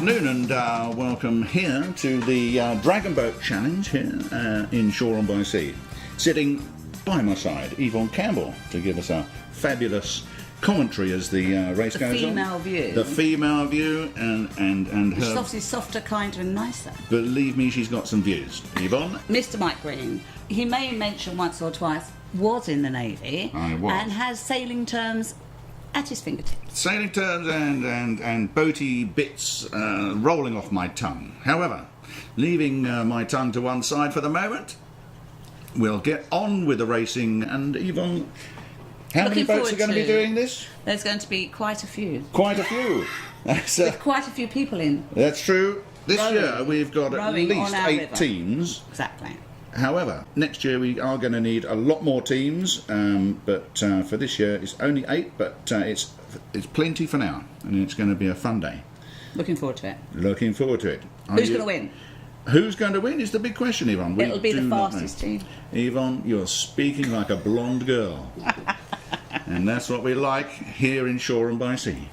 afternoon and welcome here to the Dragon Boat Challenge here in Shoreham-by-Sea. Sitting by my side, Yvonne Campbell, to give us a fabulous commentary as the race goes on. The female view. The female view and her... She's obviously softer, kinder and nicer. Believe me, she's got some views. Yvonne? Mr. Mike Green, he may mention once or twice, was in the Navy. I was. And has sailing terms at his fingertips. Sailing terms and boaty bits rolling off my tongue. However, leaving my tongue to one side for the moment, we'll get on with the racing. And Yvonne, how many boats are going to be doing this? There's going to be quite a few. Quite a few. With quite a few people in. That's true. This year we've got at least 8 teams. Exactly. However, next year we are going to need a lot more teams, but for this year it's only 8, but it's plenty for now, and it's going to be a fun day. Looking forward to it. Looking forward to it. Who's going to win? Who's going to win is the big question, Yvonne. It'll be the fastest team. Yvonne, you're speaking like a blonde girl. And that's what we like here in Shoreham-by-Sea.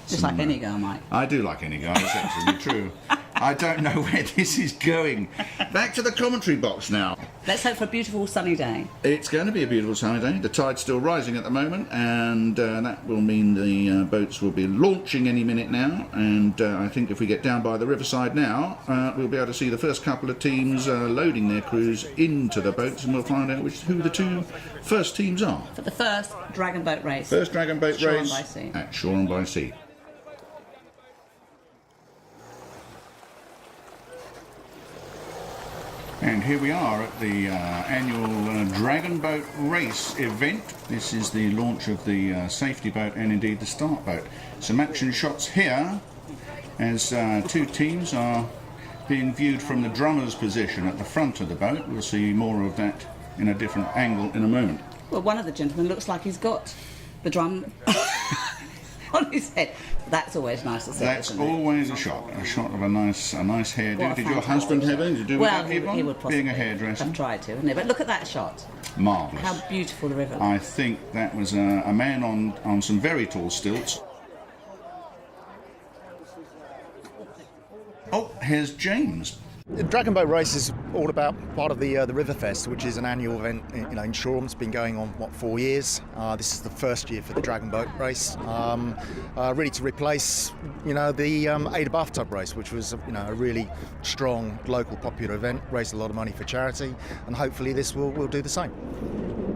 Just like any girl, Mike. I do like any girl, that's absolutely true. I don't know where this is going. Back to the commentary box now. Let's hope for a beautiful sunny day. It's going to be a beautiful sunny day. The tide's still rising at the moment, and that will mean the boats will be launching any minute now. And I think if we get down by the riverside now, we'll be able to see the first couple of teams loading their crews into the boats, and we'll find out who the 2 first teams are. For the first Dragon Boat race. First Dragon Boat race Shoreham-by-Sea. at Shoreham-by-Sea. And here we are at the annual Dragon Boat Race event. This is the launch of the safety boat and indeed the start boat. Some action shots here as 2 teams are being viewed from the drummer's position at the front of the boat. We'll see more of that in a different angle in a moment. Well, one of the gentlemen looks like he's got the drum on his head. That's always nice to see. That's always a shot of a nice hairdo. Did your husband have anything to do with that, Yvonne? He would possibly. Being a hairdresser? I've tried to, but look at that shot. Marvellous. How beautiful the river. I think that was a man on some very tall stilts. Oh, here's James. The Dragon Boat Race is all about part of the Riverfest, which is an annual event in Shoreham. It's been going on, 4 years. This is the first year for the Dragon Boat Race. Really to replace, the Ada Bathtub Race, which was, a really strong, local, popular event, raised a lot of money for charity, and hopefully this will do the same.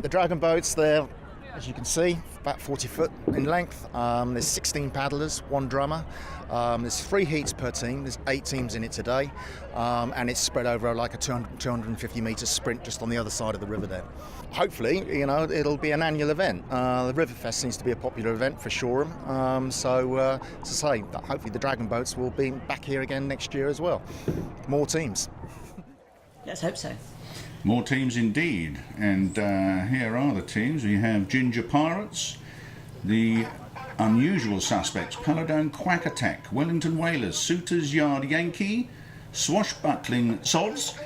The Dragon Boats, they're, as you can see, about 40 foot in length. There's 16 paddlers, 1 drummer. There's 3 heats per team. There's 8 teams in it today, and it's spread over like a 250 metre sprint just on the other side of the river there. Hopefully, it'll be an annual event. The Riverfest seems to be a popular event for Shoreham, so as I say, hopefully the Dragon Boats will be back here again next year as well. More teams. Let's hope so. More teams indeed, and here are the teams. We have Ginger Pirates, the Unusual Suspects, Paladone Quack Attack, Wellington Whalers, Suitors Yard Yankee, Swashbuckling Sods,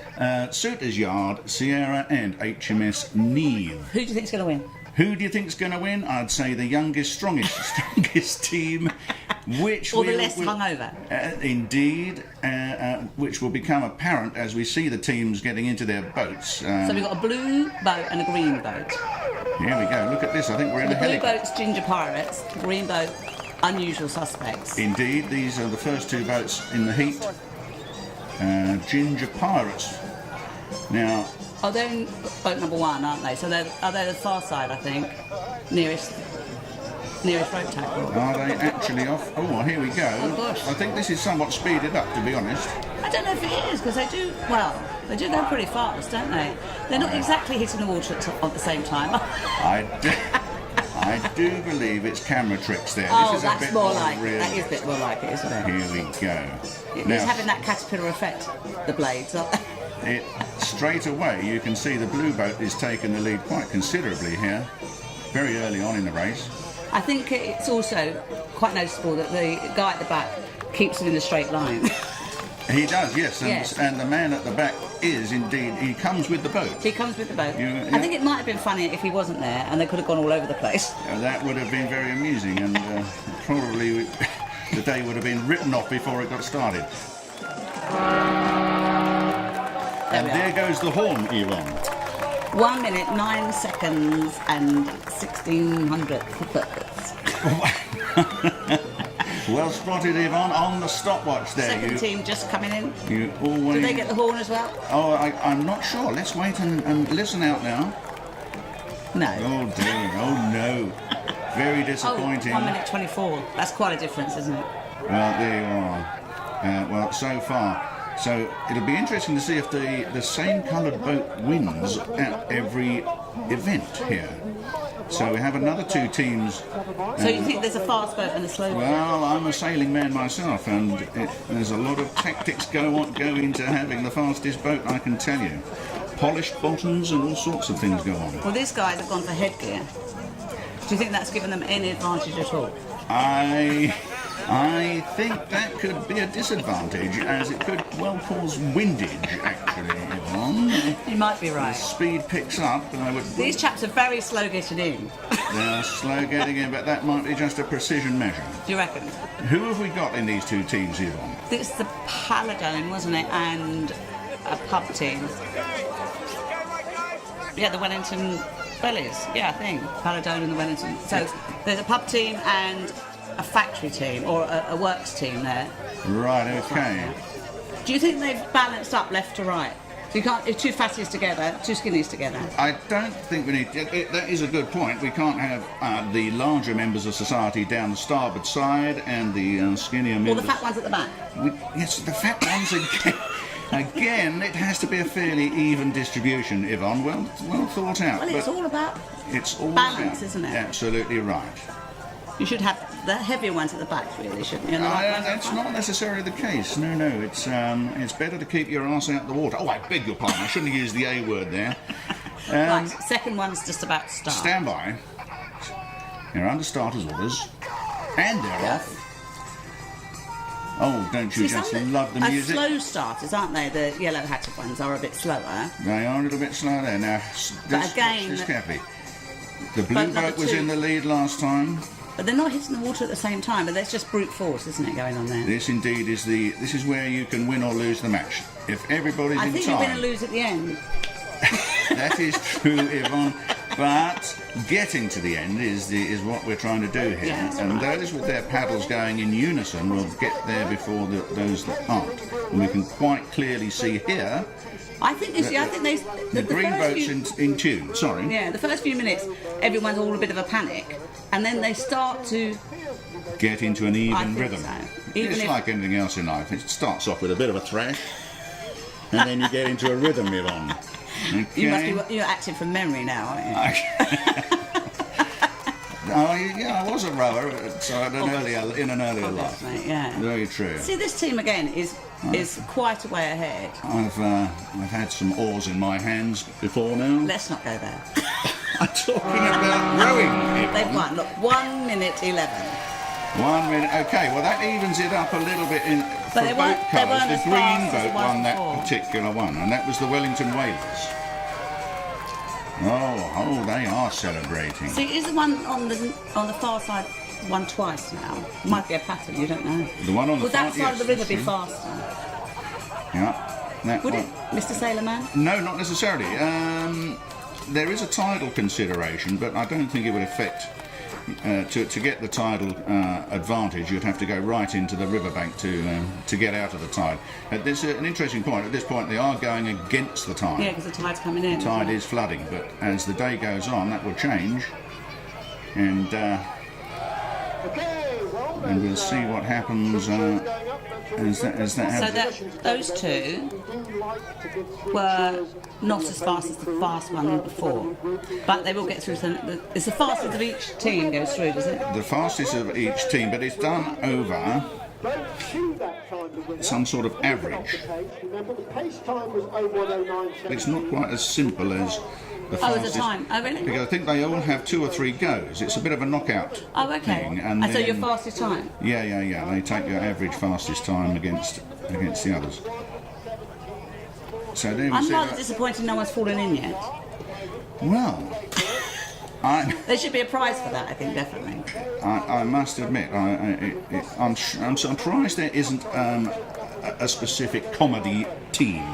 Suitors Yard Sierra and HMS Neve. Who do you think's going to win? Who do you think's going to win? I'd say the youngest, strongest team, which or the less hungover. Indeed, which will become apparent as we see the teams getting into their boats. So we've got a blue boat and a green boat. Here we go. Look at this. I think we're in a helicopter. The blue boat's Ginger Pirates, the green boat Unusual Suspects. Indeed, these are the first 2 boats in the heat. Ginger Pirates. Now. Oh, they're in boat number 1, aren't they? So they're the far side, I think, nearest rope tackle. Are they actually off? Oh, here we go. Oh, gosh. I think this is somewhat speeded up, to be honest. I don't know if it is, because they do go pretty fast, don't they? They're not exactly hitting the water at the same time. I do believe it's camera tricks there. Oh, this is that's a bit more like real. That is a bit more like it, isn't it? Here we go. It's having that caterpillar effect, the blades, aren't they? Straight away, you can see the blue boat is taking the lead quite considerably here, very early on in the race. I think it's also quite noticeable that the guy at the back keeps it in a straight line. He does, yes. And the man at the back is indeed, he comes with the boat. He comes with the boat. I think it might have been funny if he wasn't there and they could have gone all over the place. That would have been very amusing, and probably the day would have been written off before it got started. And there goes the horn, Yvonne. 1 minute, 9 seconds, and 1600ths. Well spotted, Yvonne, on the stopwatch there. Second team just coming in. You always... Did they get the horn as well? Oh, I'm not sure. Let's wait and listen out now. No. Oh dear, oh no. Very disappointing. 1 minute 24. That's quite a difference, isn't it? Well, there you are. Well, so far. So it'll be interesting to see if the same coloured boat wins at every event here. So we have another 2 teams. So you think there's a fast boat and a slow boat? Well, I'm a sailing man myself, and there's a lot of tactics go into having the fastest boat, I can tell you. Polished bottoms and all sorts of things go on. Well, these guys have gone for headgear. Do you think that's given them any advantage at all? I think that could be a disadvantage, as it could well cause windage, actually, Yvonne. You might be The right. speed picks up, and I would... These chaps are very slow getting in. They're slow getting in, but that might be just a precision measure. Do you reckon? Who have we got in these 2 teams, Yvonne? It's the Paladone, wasn't it? And a pub team. Yeah, the Wellington Bellies. Yeah, I think. Paladone and the Wellington. So there's a pub team and a factory team, or a works team there. Right, okay. Do you think they've balanced up left to right? So you can't, if 2 fatties together, 2 skinnies together. I don't think we need... that is a good point. We can't have the larger members of society down the starboard side and the skinnier members... Or the fat ones at the back. Yes, the fat ones again. Again, it has to be a fairly even distribution, Yvonne. Well thought out. Well, it's all about balance, isn't it? Absolutely right. You should have the heavier ones at the back, really, shouldn't you? That's not necessarily the case. No. It's better to keep your arse out the water. Oh, I beg your pardon. I shouldn't have used the A word there. Right, second one's just about to start. Stand by. You're under starter's orders. And they're off. Oh, don't you just love the music? Slow starters, aren't they? The yellow-hatted ones are a bit slower. They are a little bit slow there. Now, But again, just carefully. The blue boat was in the lead last time. But they're not hitting the water at the same time, but that's just brute force, isn't it, going on there? This indeed is this is where you can win or lose the match. If everybody's in time... I think you're going to lose at the end. That is true, Yvonne. But getting to the end is what we're trying to do here. Yeah, and those with their paddles going in unison will get there before those that aren't. And we can quite clearly see here... I think the green boat's in tune. Sorry. Yeah, the first few minutes, everyone's all a bit of a panic, and then they start to get into an even rhythm. So. It's like anything else in life. It starts off with a bit of a thrash, and then you get into a rhythm, Yvonne. Okay. You're acting from memory now, aren't you? I was a rower, so in an earlier life. Mate, yeah. Very true. See, this team again is quite a way ahead. I've had some oars in my hands before now. Let's not go there. I'm talking about rowing. They've won. Look, 1 minute 11. 1 minute. Okay, well that evens it up a little bit for boat colours. The green boat won that particular one, and that was the Wellington Whalers. Oh, they are celebrating. See, is the one on the far side won twice now? Might be a pattern, you don't know. The one on the Would that side of the river be faster? Yeah. Would it, Mr. Sailorman? No, not necessarily. There is a tidal consideration, but I don't think it would affect... to get the tidal advantage, you'd have to go right into the riverbank to get out of the tide. There's an interesting point. At this point, they are going against the tide. Yeah, because the tide's coming in. The tide is flooding, but as the day goes on, that will change, and we'll see what happens as that happens. So those two were not as fast as the fast one before, but they will get through. It's the fastest of each team goes through, does it? The fastest of each team, but it's done over some sort of average. It's not quite as simple as the fastest. As a time. Oh, really? Because I think they all have 2 or 3 goes. It's a bit of a knockout thing. And so your fastest time? Yeah. They take your average fastest time against the others. So there we I'm see rather disappointed no one's fallen in yet. Well, There should be a prize for that, I think, definitely. I must admit, I'm surprised there isn't a specific comedy team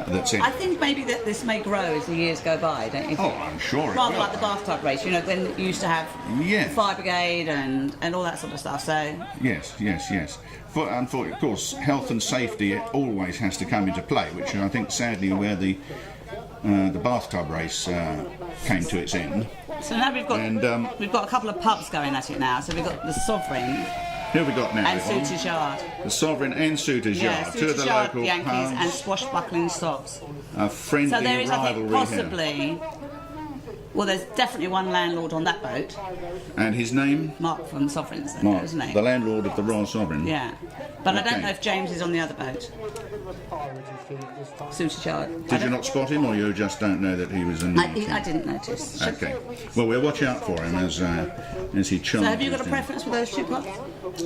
that's in. I think maybe that this may grow as the years go by, don't you think? Oh, I'm sure it Rather will. like the bathtub race, you know, when you used to have Yes. the fire brigade and all that sort of stuff. So Yes. And of course, health and safety always has to come into play, which I think sadly where the bathtub race came to its end. So now we've got a couple of pubs going at it now. So we've got the Sovereign Who have we got now? and Yvonne? Suitors Yard. The Sovereign and Suitors Yeah, Yard, two Suitors of the Yard, local Yankees, pubs. and Swashbuckling Sovs. A friendly So there is, I think, rivalry here. possibly. Well, there's definitely one landlord on that boat, And his name? Mark from Sovereigns, Mark, isn't he? the landlord of the Royal Sovereign. Yeah, but I Okay. don't know if James is on the other boat. Suitors Yard. Did you not spot him, or you just don't know that he was in? I didn't notice. Okay. Well, we'll watch out for him as he charges. So have you got a down. preference for those two pubs?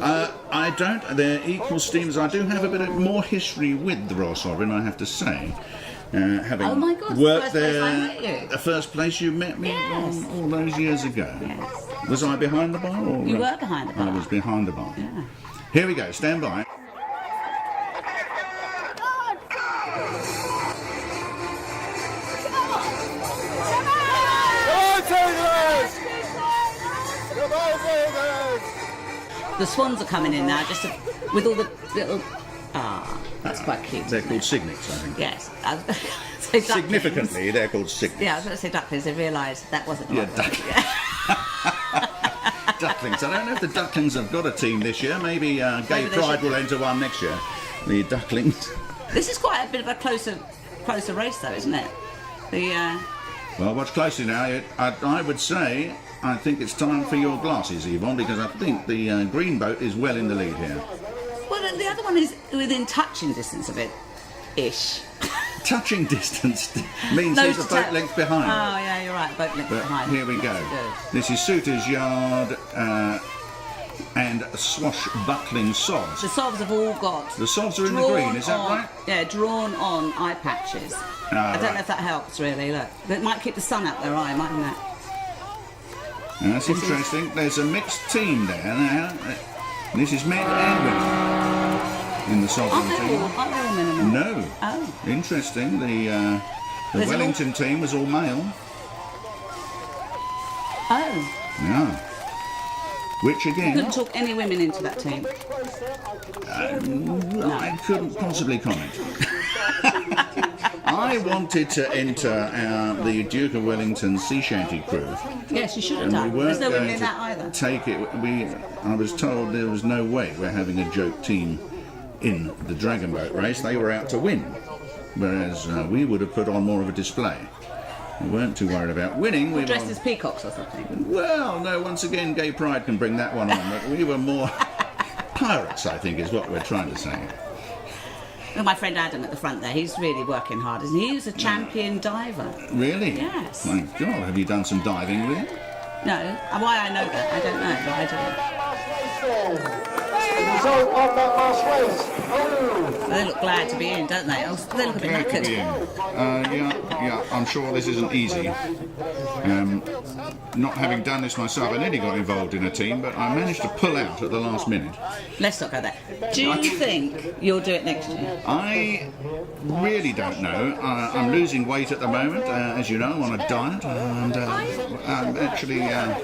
I don't. They're equal steams. I do have a bit more history with the Royal Sovereign, I have to say. Having Oh my God, worked the first place there, I met you. the first place you met me Yes. all those years ago. Yes. Was I behind the bar? Or You were behind the bar. I was behind the bar. Yeah. Here we go. Stand by. The swans are coming in now, just with all the little. That's quite cute. They're isn't called it? cygnets, I think. Yes. I was gonna say ducklings. Significantly, they're called cygnets. Yeah, I was going to say ducklings. I realised that wasn't the Yeah, right word. Ducklings. I don't know if the Ducklings have got a team this year. Maybe Gay Maybe they Pride should. will enter one next year. The Ducklings. This is quite a bit of a closer race, though, isn't it? Well, watch closely now. I would say, I think it's time for your glasses, Yvonne, because I think the green boat is well in the lead here. Well, the other one is within touching distance of it, ish. Touching distance means No, he's a to boat tell- length behind. Oh, yeah, you're right. Boat length But behind. here we go. That's good. This is Suitors Yard and Swashbuckling Sovs. The Sovs have all got. The Sovs are in the green, is that right? Yeah, drawn on eye patches. I don't right. know if that helps really. Look, it might keep the sun out their eye, mightn't it? That's interesting. There's a mixed team there now. This is men and women in the Sovereign team. Aren't they all men and women? No. Oh. Interesting. The There's an Wellington team was all male. Oh. Yeah. Which You again, couldn't talk any women into that team. I couldn't possibly comment. I wanted to enter the Duke of Wellington sea shanty crew. Yes, you should have And done. we There's weren't no women going in that either. to take it. I was told there was no way we're having a joke team in the Dragon Boat race. They were out to win, whereas we would have put on more of a display. We weren't too worried about winning. We Dressed were, as peacocks or something. well, no. Once again, Gay Pride can bring that one on, but we were more pirates, I think, is what we're trying to say. Look, my friend Adam at the front there, he's really working hard, isn't he? He's a champion diver. Really? Yes. My God, have you done some diving with it? No, why I know that, I don't know, but I do. Result of that last race. They look glad to be in, don't they? Oh, they look a bit Glad to be knackered. in. Yeah, I'm sure this isn't easy. Not having done this myself, I nearly got involved in a team, but I managed to pull out at the last minute. Let's not go there. Do you think you'll do it next year? I really don't know. I'm losing weight at the moment, as you know, I'm on a diet, and I'm actually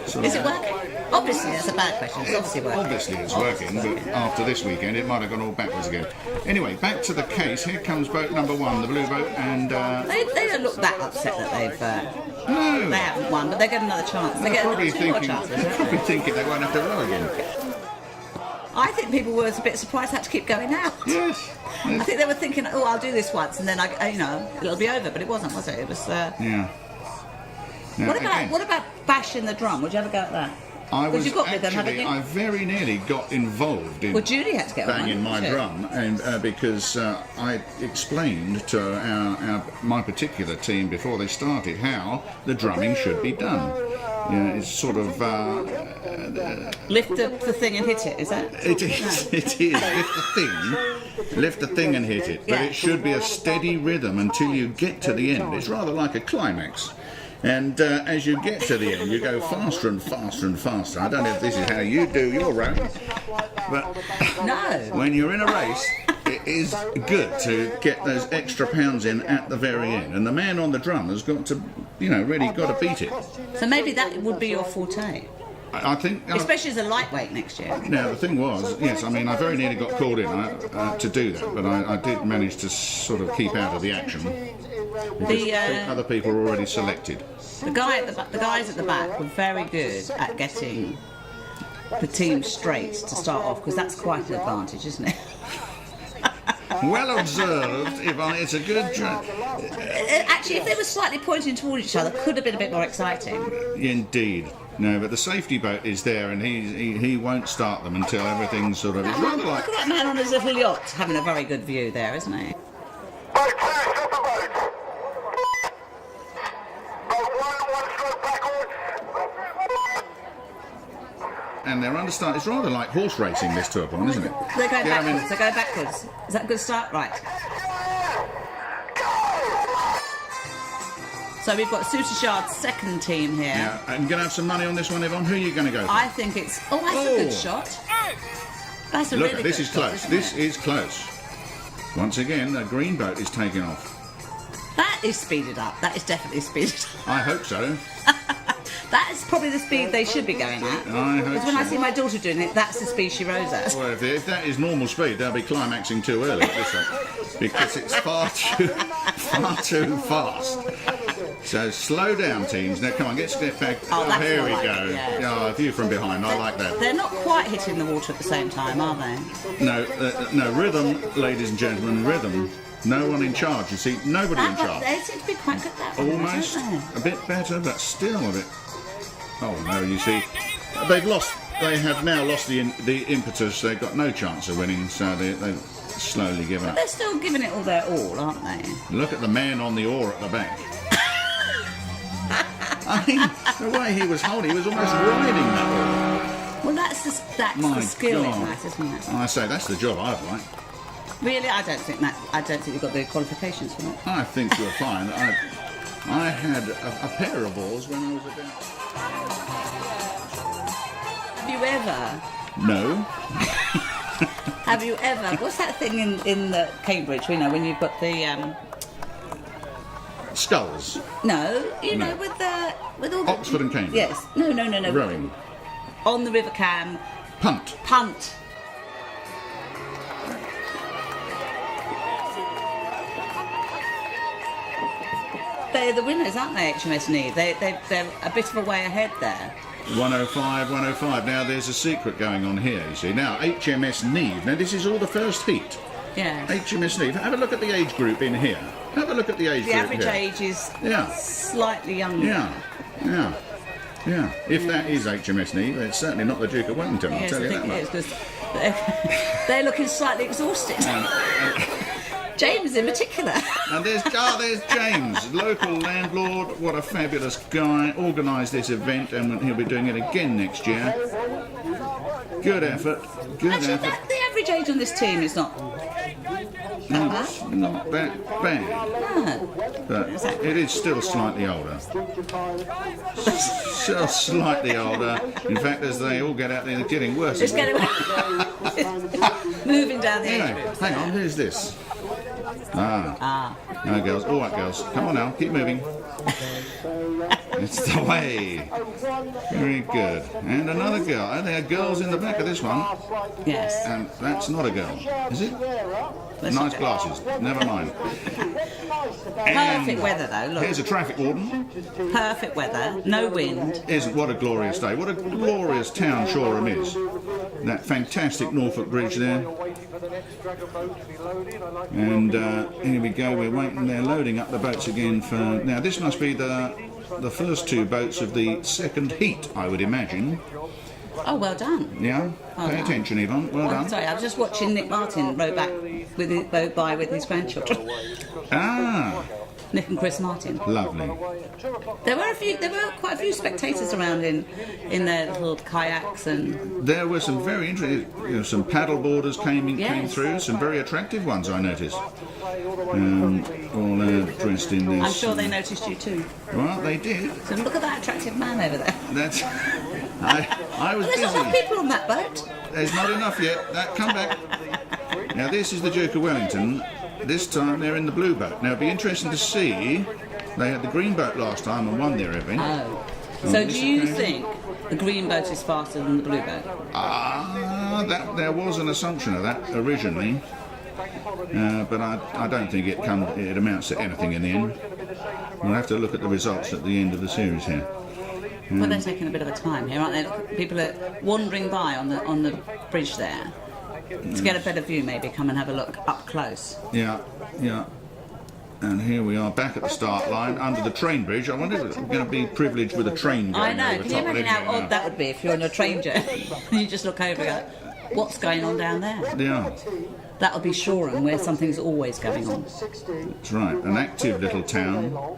sort Is of... it working? Obviously, that's a bad question. It's obviously working. Obviously it's working, but after this weekend it might have gone all backwards again. Anyway, back to the case. Here comes boat number one, the blue boat, and... They don't look that upset that no! they haven't won, but they get another chance. They get Probably two more thinking, chances. they're probably thinking they won't have to row again. I think people were a bit surprised how to keep going out. Yes. I think they were thinking, oh, I'll do this once, and then it'll be over. But it wasn't, was it? It was. Yeah. Now, What about bashing the drum? Would you ever go at that? I was You've got with them, haven't actually, you? I very nearly got involved in Well, Judy had to get on banging my too. drum, and because I explained to my particular team before they started how the drumming should be done. Yeah, it's sort of Lift the thing and hit it. Is that? it is lift the thing and hit it, but Yeah. it should be a steady rhythm until you get to the end. It's rather like a climax. And as you get to the end, you go faster and faster and faster. I don't know if this is how you do your rowing, but No. when you're in a race, it is good to get those extra pounds in at the very end. And the man on the drum has got to, really got to beat it. So maybe that would be your forte, I think. especially as a lightweight next year. Now the thing was, yes, I mean I very nearly got called in to do that, but I did manage to sort of keep out of the action. The Other people were already selected. the guys at the back were very good at getting the team straight to start off, because that's quite an advantage, isn't it? Well observed, Yvonne. It's a good job. Actually, if they were slightly pointing toward each other, could have been a bit more exciting. Indeed. No, but the safety boat is there, and he won't start them until everything's sort of. It's rather like. Look at that man on his little yacht having a very good view there, isn't he? Boat 2, stop the boat. Boat 1 stroke backwards. And they're understart. It's rather like horse racing, this to a point, isn't it? They're going Yeah, I mean- backwards. They're going backwards. Is that a good start? Right. So we've got Sutershard's second team here. Yeah, I'm going to have some money on this one, Yvonne. Who are you going to go for? I think it's. Oh, that's a good shot. That's a Look, really this good is shot, close. isn't This it? is close. Once again, the green boat is taking off. That is speeded up. That is definitely speeded up. I hope so. That is probably the speed they should be going at. I hope Because when I so. see my daughter doing it, that's the speed she rows at. Well, if that is normal speed, they'll be climaxing too early at this rate, because it's far too fast. So slow down, teams. Now, come on, let's get back. Oh, that's here we what I go. like, yeah. Yeah, a view from behind. I like that. They're not quite hitting the water at the same time, are they? No, rhythm, ladies and gentlemen, rhythm. No one in charge. You see, nobody in charge. They seem to be quite good at that one, Almost don't a bit better, but still a bit. Oh no! You see, they've lost. They have now lost the impetus. They've got no chance of winning, so they've slowly given they? up. They're still giving it all their all, aren't they? Look at the man on the oar at the back. I mean, the way he was holding, he was almost riding that Well, that's the My skill in God. that, isn't it? oar. I say that's the job I'd like. Really, I don't think you've got the qualifications for it. I think you're fine. I had a pair of oars when I was about. Have you ever? No. Have you ever? What's that thing in the Cambridge? You know, when you've got the Sculls. no, you No. know, with all the Oxford and Cambridge. Yes, no. Rowing. On the River Cam, Punt. punt. They're the winners, aren't they, HMS Neve? They're a bit of a way ahead there. 105, 105. Now there's a secret going on here, you see. Now, HMS Neve. Now this is all the first heat. Yeah. HMS Neve. Have a look at the age group in here. Have a look at the age The group average here. age is Yeah. slightly younger. Yeah. If that is HMS Neve, it's certainly not the Duke of Wellington, I'll Yes, tell I you think that it much. is, because they're looking slightly exhausted. James in particular. And there's James, local landlord. What a fabulous guy. Organised this event, and he'll be doing it again next year. Good effort. Good Actually, effort. the average age on this team is not that bad. It's not that bad, No. but it is still slightly older. Still slightly older. In fact, as they all get out there, they're getting worse. It's getting moving down the age Anyway, group. hang on, who's this? No, girls. All right, girls. Come on now, keep moving. It's the way. Very good. And another girl. And there are girls in the back of this one. Yes. And that's not a girl, is it? Nice glasses. Never mind. Perfect weather though. Look, Here's a traffic warden. perfect weather. No wind. Isn't what a glorious day. What a glorious town Shoreham is. That fantastic Norfolk Bridge there. And here we go. We're waiting. They're loading up the boats again for. Now this must be the first two boats of the second heat, I would imagine. Oh, well done. Yeah. Well Pay done. attention, Yvonne. Well I'm done. sorry, I was just watching Nick Martyn row by with his grandchildren. Ah. Nick and Chris Martyn. Lovely. There were quite a few spectators around in their little kayaks and. There were some very interesting, some paddle boarders came Yes. through, some very attractive ones I noticed. All dressed in this. I'm sure they noticed you too. Well, they did. So look at that attractive man over there. That's. I was There's not enough busy. people on that boat. There's not enough yet. Come back. Now this is the Duke of Wellington. This time they're in the blue boat. Now it'd be interesting to see. They had the green boat last time and won their event. Oh. On So this do you occasion- think the green boat is faster than the blue boat? That there was an assumption of that originally, but I don't think it amounts to anything in the end. We'll have to look at the results at the end of the series here. Well, they're taking a bit of a time here, aren't they? Look, people are wandering by on the bridge there. To get a better view, maybe come and have a look up close. Yeah. And here we are back at the start line under the train bridge. I wonder if we're going to be privileged with a train going I know. over Can you top of imagine it. how odd that would be if you're on a train journey? You just look over and go, what's going on down there? Yeah, That'll be Shoreham, where something's always going on. that's right. An active little town.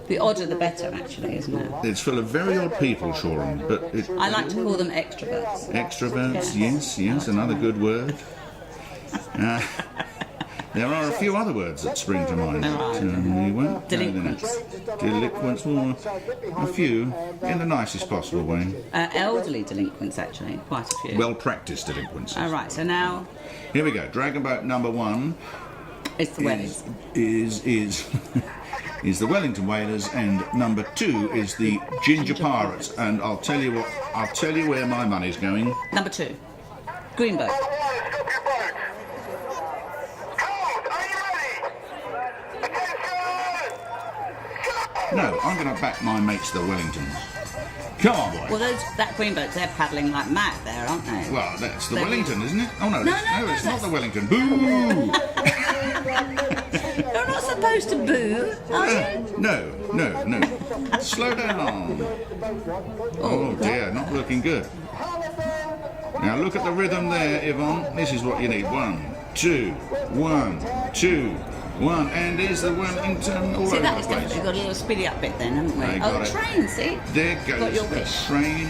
The odder the better, actually, isn't it? It's full of very odd people, Shoreham, but I like to call them extroverts. extroverts, Yeah. yes, another good word. There are a few other words that spring to mind. Right. We won't go there. Delinquents. Delinquents, well, a few, in the nicest possible way. Elderly delinquents, actually, quite a few. Well-practiced delinquents. All right, so now Here we go. Dragon boat number 1 it's the Wellies. is the Wellington Whalers, and number 2 is the Ginger Pirates. And I'll tell you where my money's going. Number 2, green boat. Stop your boat. Cold, are you ready? Attention! No, I'm going to back my mates, the Wellingtons. Come on, boy. Well, that green boat, they're paddling like mad there, aren't they? Well, that's the They- Wellington, isn't it? Oh no, No, it's not that's- the Wellington. Boo! You're not supposed to boo, are you? No. Slow down. Oh dear, not looking good. Now look at the rhythm there, Yvonne. This is what you need. 1, 2, 1, 2, 1, and there's the Wellington all See, over that the was different. place. We've got a little speedy up bit then, haven't we? They Oh, got the it. train, see? There Got goes your the wish. train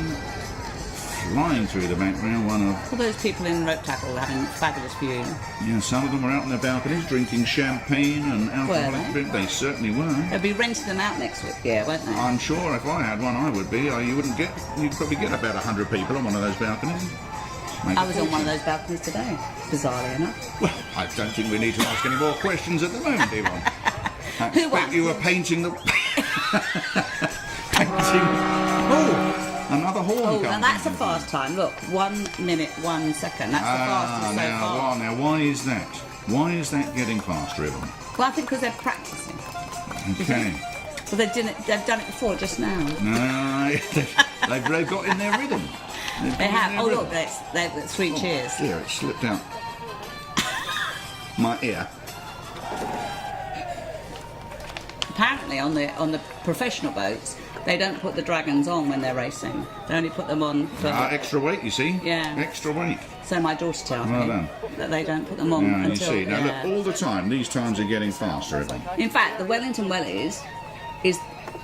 flying through the background. One of All those people in rope tackle having a fabulous view. some of them were out on their balconies drinking champagne and alcoholic they? drink. They certainly were. They'll be renting them out next year, won't they? I'm sure if I had one, I would be. You'd probably get about 100 people on one of those balconies. Make I a was on one of fortune. those balconies today, bizarrely enough. Well, I don't think we need to ask any more questions at the moment, Yvonne. I Who expect won? you were painting the... painting... Oh, another horn Oh, comes. now that's a fast time. Look, 1 minute, 1 second. That's the fastest so far. now, why is that? Why is that getting faster, Yvonne? Well, I think because they're practicing. Okay. Well, they've done it before just now. No, they've got in their rhythm. They have. Oh, look, they've got 3 cheers. Dear, it slipped out my ear. Apparently, on the professional boats, they don't put the dragons on when they're racing. They only put them on for. Extra weight, you see? Yeah. Extra weight. So my daughter tells Well me done. that they don't put them on Yeah, you until. see. Now yeah. look, all the time, these times are getting faster, Yvonne. In fact, the Wellington Wellies is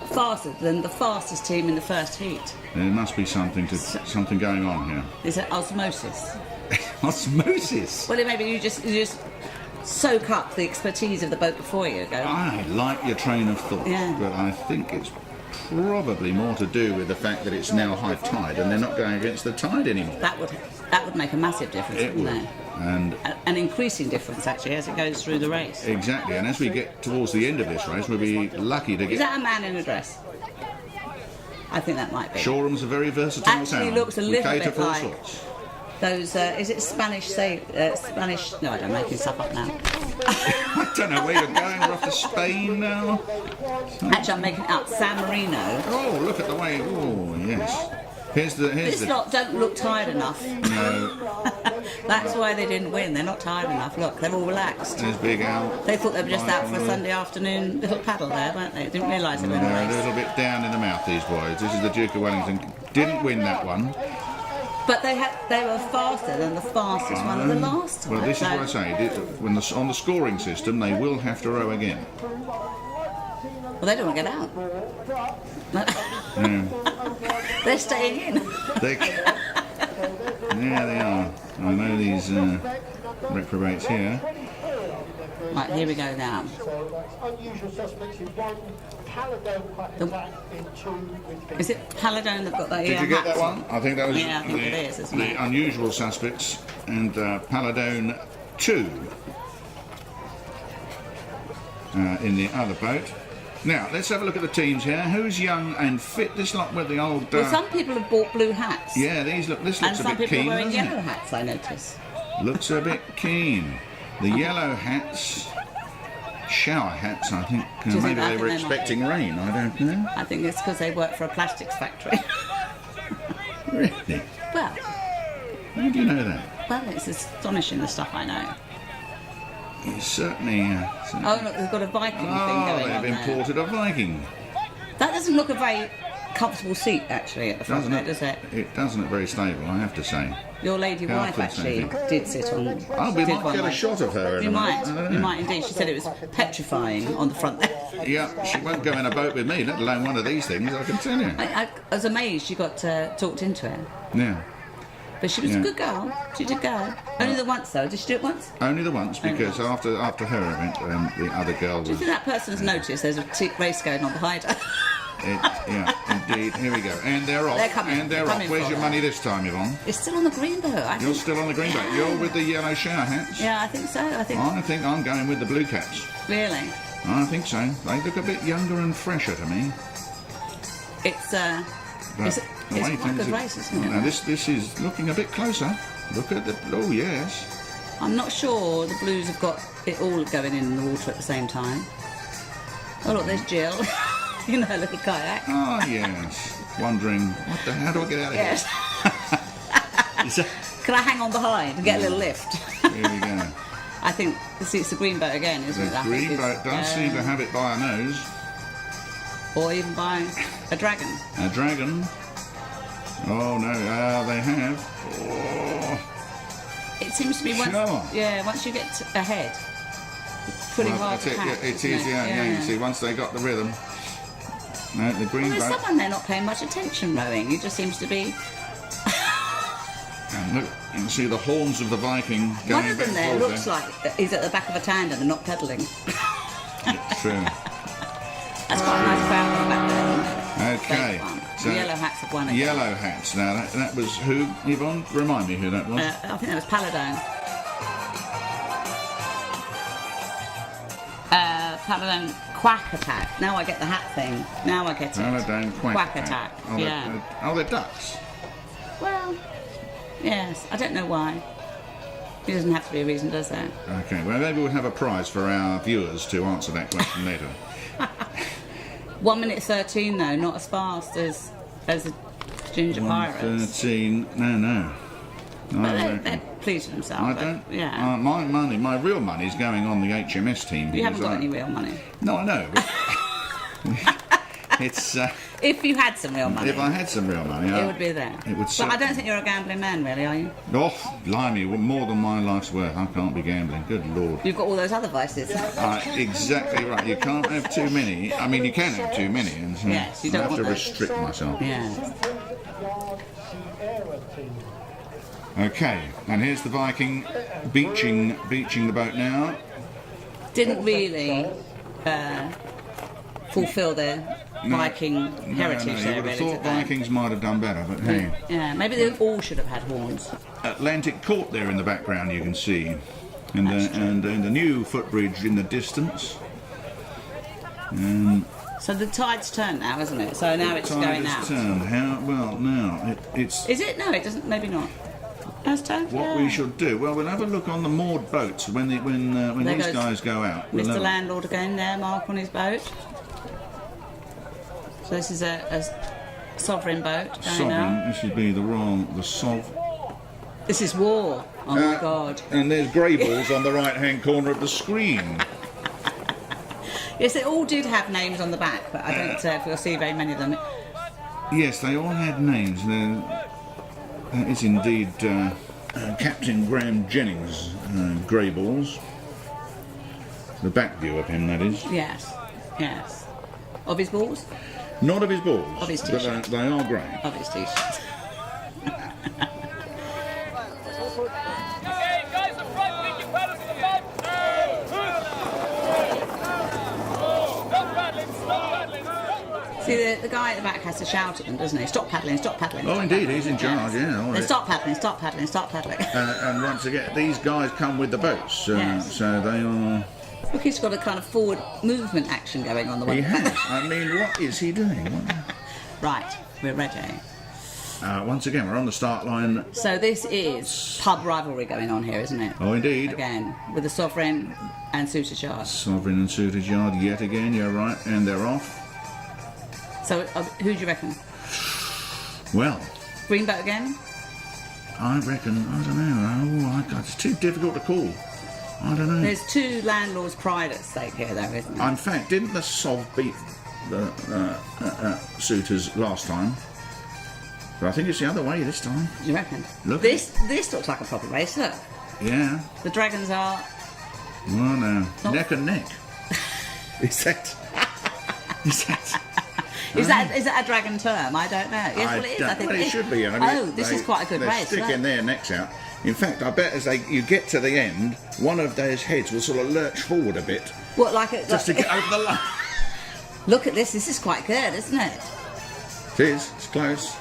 faster than the fastest team in the first heat. There must be something going on here. It's an osmosis. Osmosis. Well, maybe you just soak up the expertise of the boat before you go. I like your train of thought, Yeah. but I think it's probably more to do with the fact that it's now high tide and they're not going against the tide anymore. That would make a massive difference, It wouldn't would. it? And An increasing difference, actually, as it goes through the race. exactly, and as we get towards the end of this race, we'll be lucky to Is get... that a man in a dress? I think that might be. Shoreham's a very versatile Actually town. looks a We little cater bit for all like- sorts. Those, is it Spanish, Spanish... No, I don't, I'm making stuff up now. I don't know where you're going. We're off to Spain now. Actually, I'm making it up. San Marino. Oh, look at the way. Oh, yes. Here's This the. lot don't look tired enough. No, That's why they didn't win. They're not tired enough. Look, they're all relaxed. there's Big Al. They thought they were just out for a Sunday afternoon little paddle there, weren't they? Didn't realise they were in a They're a race. little bit down in the mouth, these boys. This is the Duke of Wellington. Didn't win that one. But they were faster than the fastest one of the last time. Well, this is what I say. When on the scoring system, they will have to row again. Well, they don't want to get out. Yeah. They're staying in. There they are. I know these reprobates here. Right, here we go now. Unusual suspects in one, Paladone quack attack in two. Is it Paladone that got that? Did you get that one? I think that was Yeah, I think it is, isn't the it? unusual suspects and Paladone 2 in the other boat. Now, let's have a look at the teams here. Who's young and fit? This lot with the old... Well, some people have bought blue hats. yeah, this And looks a some bit people are keen, wearing doesn't yellow it? hats, I notice. Looks a bit keen. The yellow hats, shower hats, I think. Do you think Maybe that? they were I think they might expecting rain, I don't know. I think it's because they work for a plastics factory. Really? Well, How do you know that? well, it's astonishing the stuff I know. It's certainly... Oh, look, they've got a Viking thing going on they've there. imported a Viking. That doesn't look a very comfortable seat, actually, at the front Doesn't of it, does it? It doesn't look very stable, I have to say. Your lady wife Careful, actually Sophie. did sit on. Oh, we did might one get a way. shot of her in You a might, minute. I don't you know. might indeed. She said it was petrifying on the front there. Yeah, she won't go in a boat with me, let alone one of these things, I can tell you. I was amazed she got talked into it. Yeah. But she was Yeah. a good girl. She did go. Only the once, though. Did she do it once? Only the once, because after her event, the other girl Do you was... think that person's noticed there's a race going on behind her? Yeah, indeed. Here we go. And they're off. They're coming. And they're They're off. coming Where's for your her. money this time, Yvonne? It's still on the green boat. I You're think. still on the green boat. You're with the yellow shower hats. Yeah, I think so. I think. I think I'm going with the blue caps. Really? I think so. They look a bit younger and fresher to me. It's But it's the quite way a things good are- race, isn't it? Now this is looking a bit closer. Look at the... Oh, yes. I'm not sure the Blues have got it all going in the water at the same time. Oh look, there's Jill. You know, little kayak. Oh, yes. Wondering, how do I get out of Yes. here? Is that- Can I hang on behind and get a little lift? Here we go. I think it's the green boat again, isn't it? The I think green it's, boat does seem to have it by a nose. Or even by a dragon. A dragon. Oh, no, they have. Oh. It seems to be once, Sure. yeah, once you get ahead, it's pretty Well, hard that's to it. catch. Yeah, it isn't is, yeah. You see, once they got the rhythm. No, the green Well, there's boat. someone there not paying much attention rowing. It just seems to be. And look, you can see the horns of the Viking going One of back them there towards looks like he's at the back of a tandem and not pedalling. It's true. That's quite a nice crowd on the back there. Okay. Great one. So, The yellow hats have won again. Yellow hats. Now, that was who, Yvonne? Remind me who that was. I think that was Paladone. Paladone quack attack. Now I get the hat thing. Now I get it. Paladone Quack attack. Oh, Yeah. they're ducks. Well, yes. I don't know why. It doesn't have to be a reason, does there? Okay, well, maybe we'll have a prize for our viewers to answer that question later. 1 minute 13 though, not as fast as the Ginger Pirates. 1:13. No. But they're pleased with themselves. I but, don't. Yeah. My real money's going on the HMS team. You haven't because got any real money. No, I know. But it's If you had some real money, if I had some real money, it would be there. It would. But I don't think you're a gambling man, really, are you? Oh, blimey, more than my life's worth. I can't be gambling. Good lord. You've got all those other vices. Exactly right. You can't have too many. I mean, you can have too many, and so Yes, you don't I have want to those. restrict myself. Yeah. Okay, and here's the Viking beaching the boat now. Didn't really fulfil their Viking heritage No, you there, would have really, thought did they? Vikings might have done better, but hey. Yeah, maybe they all should have had horns. Atlantic Court there in the background, you can see, and the new footbridge in the distance. So the tide's turned now, isn't it? So now it's Tide going has out. turned. How well now? It's Is it? No, it doesn't. Maybe not. Has turned. what Yeah. we should do. Well, we'll have a look on the moored boats when There these goes guys go out. We'll Mr. have- Landlord again there, Mark on his boat. So this is a sovereign boat going Sovereign. out. This would be the Sov. This is war. Oh my God. And there's Greyballs on the right-hand corner of the screen. Yes, they all did have names on the back, but I don't feel see very many of them. Yes, they all had names. That is indeed Captain Graham Jennings' grey balls. The back view of him, that is. Yes, yes. Of his balls? Not of his balls. Of his but t-shirt. they are grey. Of his t-shirt. Okay, guys, up front, pick your paddles to the boat. Stop paddling, stop paddling, stop paddling. See, the guy at the back has to shout at them, doesn't he? Stop paddling, stop paddling. Oh, stop indeed, paddling. he's in charge, yeah. all Then right. stop paddling, stop paddling, stop paddling. And once again, these guys come with the boats, Yes. so they are... Look, he's got a kind of forward movement action going on the He way. has. I mean, what is he doing? Right, we're ready. Once again, we're on the start line. So this is pub rivalry going on here, isn't it? Oh, indeed. Again, with the Sovereign and Suited Yard. Sovereign and Suited Yard yet again, you're right, and they're off. So who do you reckon? Well, Green boat again? I reckon, I don't know. Oh, it's too difficult to call. I don't know. There's two landlords' pride at stake here, though, isn't there? In fact, didn't the Sov beat the Suitors last time? But I think it's the other way this time. You reckon? Look. This looks like a proper race. Look, Yeah. the dragons are. Well, no. Not- Neck and neck. Is that... Is that a dragon term? I don't know. Yes, well, it is. I think well, it should be. I mean, this is quite a good they're race. sticking Look. their necks out. In fact, I bet as you get to the end, one of those heads will sort of lurch forward a bit What, like just to get over the line. Look at this. This is quite good, isn't it? It is. It's close.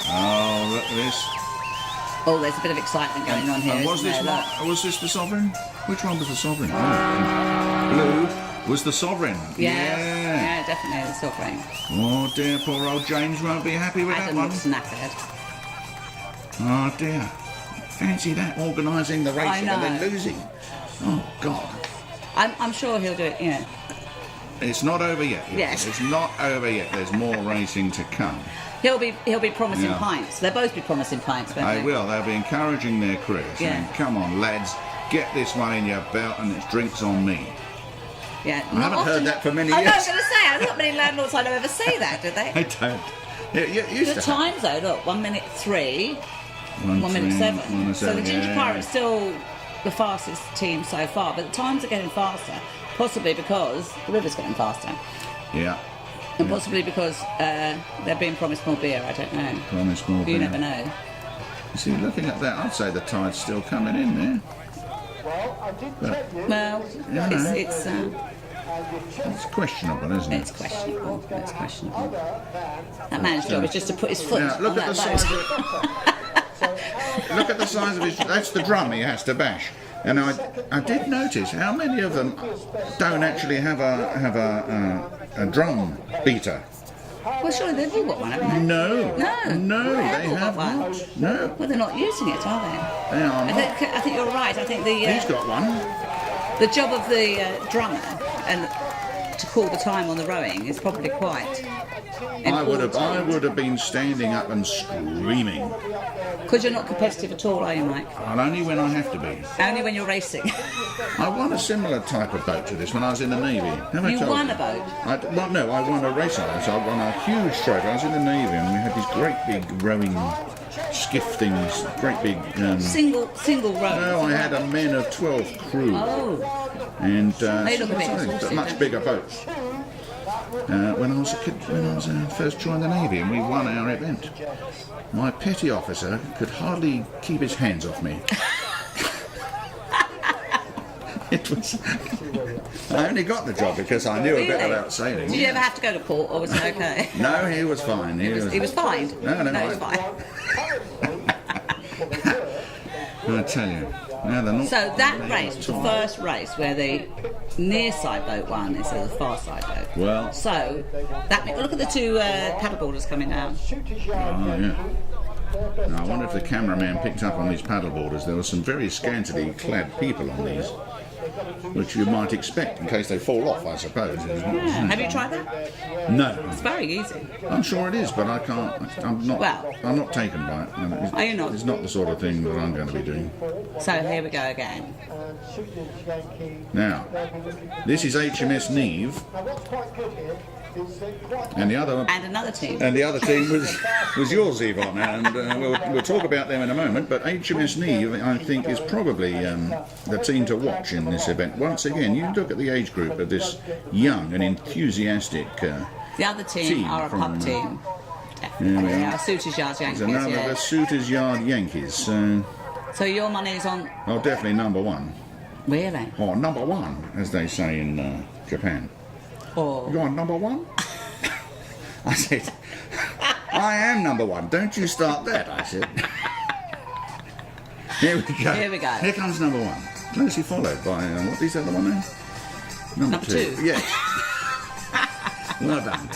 Oh, look at this. Oh, there's a bit of excitement going on here. And was isn't this there? what? Was this the Sovereign? Which one was the Sovereign? Oh, blue was the Sovereign. Yeah, definitely the Sovereign. Oh dear, poor old James won't be happy with Adam that one. looks knackered. Oh dear. Fancy that, organising the racing and then know. losing. Oh God. I'm sure he'll do it. You know, It's not over yet. Yes. It's not over yet. There's more racing to come. he'll be promising Yeah. pints. They'll both be promising pints, won't They they? will. They'll be encouraging their crews. Yeah. Saying, come on, lads, get this one in your belt and it's drinks on me. Yeah. I haven't heard that for many I years. was going to say, I not many landlords I know ever say that, do they? I don't. Yeah, used Good to have. times though. Look, 1 minute 3, 1 1 minute 7. 1 minute So the 7, Ginger yeah. Pirate's still the fastest team so far, but the times are getting faster. Possibly because the river's getting faster, Yeah. and possibly because they're being promised more beer. I don't know. Promise more You beer. never know. You see, looking at that, I'd say the tide's still coming in there. Well, I did tell you. Well, Yeah, no. it's It's questionable, isn't it? it's questionable. It's questionable. That man's job is just to put his foot Now, look on at the that size boat. of look at the size of his. That's the drum he has to bash. And I did notice how many of them don't actually have a drum beater. Well, surely they've all got one, haven't they? No, No, they all got have one. not. No, Well, they're not using it, are they? they are not. I think you're right. I think He's got one. the job of the drummer and to call the time on the rowing is probably quite I would important. have been standing up and screaming. Because you're not competitive at all, are you, Mike? And only when I have to be. Only when you're racing. I won a similar type of boat to this when I was in the Navy. Have I You told won you? a boat? I won a racing boat. So I won a huge trophy. I was in the Navy and we had these great big rowing skiff things, great big... Single row. no, I had a men of 12 crew. Oh, And They look a bit exhausted, much don't bigger boats. When I was a kid, when I was first joined the Navy and we won our event, my petty officer could hardly keep his hands off me. It was. I only got the job because I knew a bit Really? about sailing. did you ever have to go to port, or was it okay? No, he was fine. He He was fine. No, he was fine. I tell you. Now they're not. So that race was the first race where the near side boat won instead of the far side boat. Well, So that look at the two paddleboarders coming down. oh yeah. Now, I wonder if the cameraman picked up on these paddleboarders. There were some very scantily clad people on these. which you might expect in case they fall off, I suppose. Yeah. Have you tried that? No. It's very easy. I'm sure it is, but I can't. I'm not. Well. I'm not taken by it. Are you not? It's not the sort of thing that I'm going to be doing. So here we go again. Now, this is HMS Neve, Now what's quite good here is that quite and the other. And another team. And the other team was yours, Yvonne, and we'll talk about them in a moment. But HMS Neve, I think, is probably the team to watch in this event. Once again, you look at the age group of this young and enthusiastic. The other team team are a from, pub team. Yeah, Definitely. we They are. are Suiters Yards Yankees. There's another Yeah. the Suiters Yard Yankees. So your money's on. Oh, definitely number one. Really? Or number one, as they say in Japan. Or. You're number one? I said, I am number one. Don't you start that, I said. Here we go. Here we go. Here comes number one. Closely followed by, what is the other one now? Number two. Yes. Well done.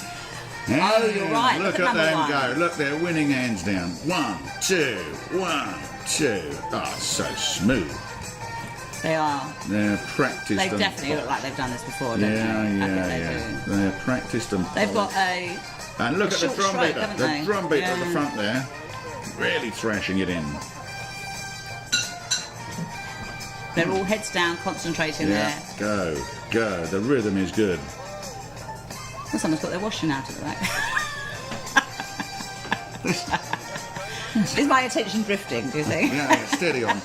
Oh, you're right. Look Look at at them number go. one. Look, they're winning hands down. 1, 2, 1, 2. Oh, so smooth. They are. They're practiced. They and definitely look like they've done this before, don't Yeah, they? I think yeah, they yeah. do. They're practiced and They've got polished. a. And look a at the short drum stroke, beater. haven't The they? drum beater at the Yeah. front there. Really thrashing it in. They're all heads down, concentrating Yeah. there. Go, go. The rhythm is good. Well, someone's got their washing out at the back. Is my attention drifting, do you think? Yeah, steady on.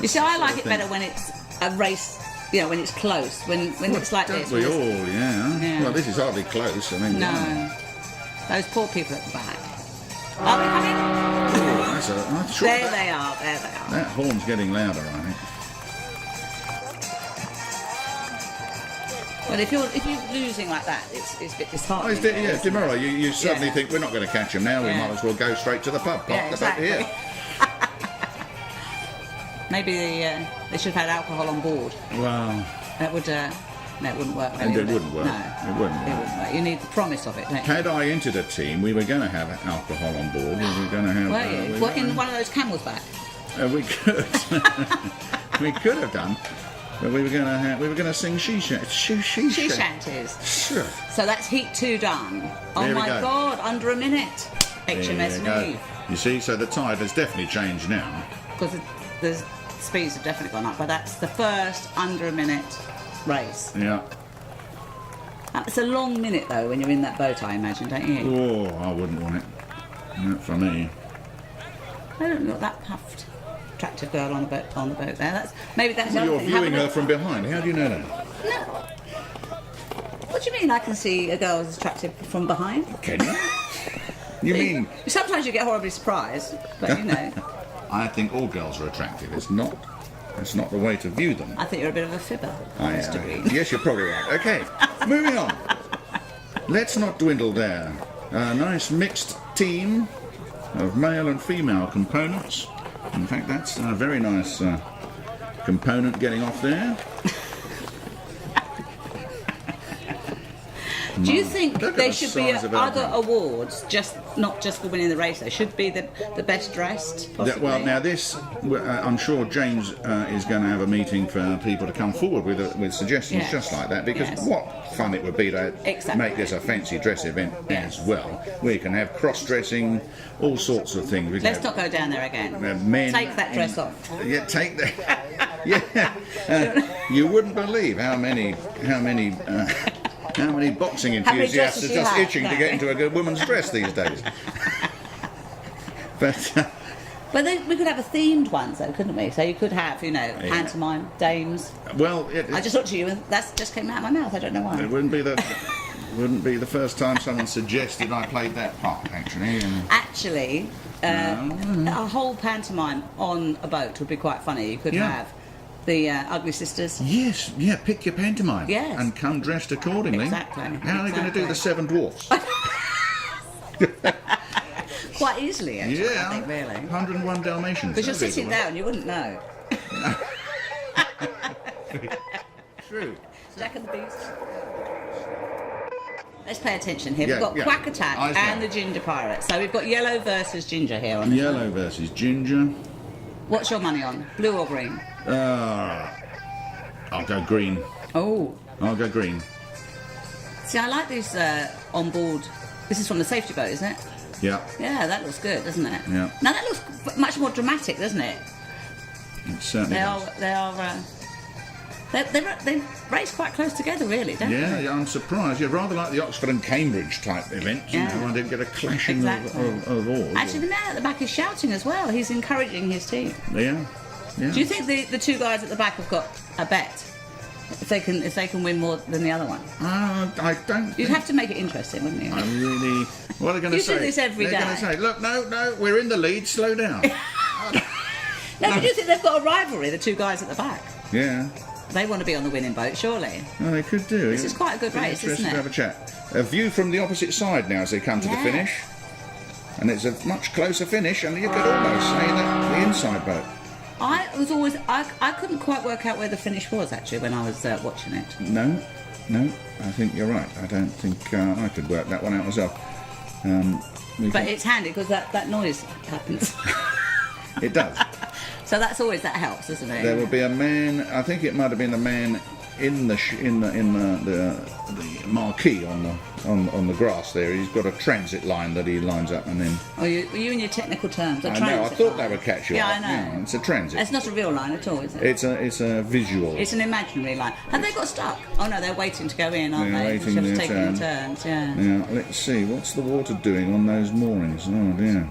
You see, I like of it thing. better when it's a race, you know, when it's close, when it's like Don't this. we when all, it's- yeah. Yeah. Well, this is hardly close. I mean, No. wow. Those poor people at the back. Are they coming? Oh, I'm sure There they are, there they are. that horn's getting louder, I think. Well, if you're losing like that, it's a bit Oh, disheartening. yeah, tomorrow you suddenly Yeah. think we're not going to catch them now. We Yeah. might as well go straight to the pub. Park Yeah, the boat exactly. here. Maybe they should have had alcohol on board. Well, That would, no, it wouldn't work. And really, it would wouldn't work. No, It wouldn't work. work. You need the promise of it, don't you? had I entered a team, we were going to have alcohol on board. We were going to have. Were you? we What, were- in one of those camels back? we could. We could have done. But we were going to sing she She shanties. Sure. So that's heat 2 done. Oh There we my go. God, under a minute. HMS There you go. Neve. You see, so the tide has definitely changed now. Because the speeds have definitely gone up, but that's the first under a minute race. Yeah. It's a long minute though when you're in that boat, I imagine, don't you? Oh, I wouldn't want it. Not for me. I don't look that puffed. Attractive girl on the boat there. Maybe that's the Well, other you're thing. Have a viewing her look. from behind. How do you know that? What do you mean I can see a girl as attractive from behind? Can you? You mean? Sometimes you get horribly surprised, but you know, I think all girls are attractive. It's not the way to view them. I think you're a bit of a fibber, Mr. Green. Yes, you're probably right. Okay, moving on. Let's not dwindle there. A nice mixed team of male and female components. In fact, that's a very nice component getting off there. Do you think Look at there the should be size of our other boat. awards, not just for winning the race? There should be the best dressed, possibly. Well, now this, I'm sure James is going to have a meeting for people to come forward with suggestions Yes. just like that, because Yes. what fun it would be to Exactly. make this a fancy dress event Yes. as well. We can have cross-dressing, all sorts of things. We can Let's have, not go down there again. men Take that dress off. Yeah, take that. Yeah, you wouldn't believe how many boxing How many enthusiasts are dresses you just have? itching to No. get into a good woman's dress these days. But. But we could have a themed one, though, couldn't we? So you could have, pantomime, dames. Well, I just looked at you and that just came out of my mouth. I don't know why. it wouldn't be the first time someone suggested I played that part, actually. Actually, a whole pantomime on a boat would be quite funny. You could Yeah. have the Ugly Sisters. Yes, yeah, pick your pantomime. Yes. And come dressed accordingly. Exactly, How are they going to do the Seven Dwarfs? Quite easily, actually, Yeah. I think, really. 101 Dalmatians. Because you're that'd be sitting the one. down, you wouldn't know. True. Jack and the Beast. Let's pay attention here. Yeah, We've got yeah. Quack Attack Eyes and down. the Ginger Pirate. So we've got yellow versus ginger here on this one. Yellow versus ginger. What's your money on? Blue or green? I'll go green. Oh. I'll go green. See, I like these on board. This is from the safety boat, isn't it? Yeah. Yeah, that looks good, doesn't it? Yeah. Now that looks much more dramatic, doesn't it? It certainly does. They race quite close together, really, don't they? Yeah, I'm surprised. You're rather like the Oxford and Cambridge type events. You know, I didn't get a clashing Exactly. of oars. Actually, the man at the back is shouting as well. He's encouraging his team. Yeah. Yeah. Do you think the two guys at the back have got a bet? If they can win more than the other one? I don't. You'd have to make it interesting, wouldn't you? I really. What are they going to You say? do this every They're day. going to say, look, no, we're in the lead. Slow down. No, but do you think they've got a rivalry, the two guys at the back? Yeah. They want to be on the winning boat, surely. Well, they could do. This is quite a good race, isn't Interesting it? to have a chat. A view from the opposite side now as they come to the Yeah. finish, and it's a much closer finish. And you could almost say that the inside boat. I couldn't quite work out where the finish was actually when I was watching it. No, I think you're right. I don't think I could work that one out myself. But it's handy because that noise happens. It does. So that helps, doesn't it? There will be a man. I think it might have been a man in the marquee on the grass there. He's got a transit line that he lines up and then. Oh, you and your technical terms. I know. I thought that would catch you. Yeah, up. I know. Yeah, it's a transit. It's not a real line at all, is it? It's a visual. It's an imaginary line. Have they got stuck? Oh no, they're waiting to go in, aren't They're they? waiting Just their taking turn. turns. Yeah. Yeah. Let's see. What's the water doing on those moorings? Oh dear.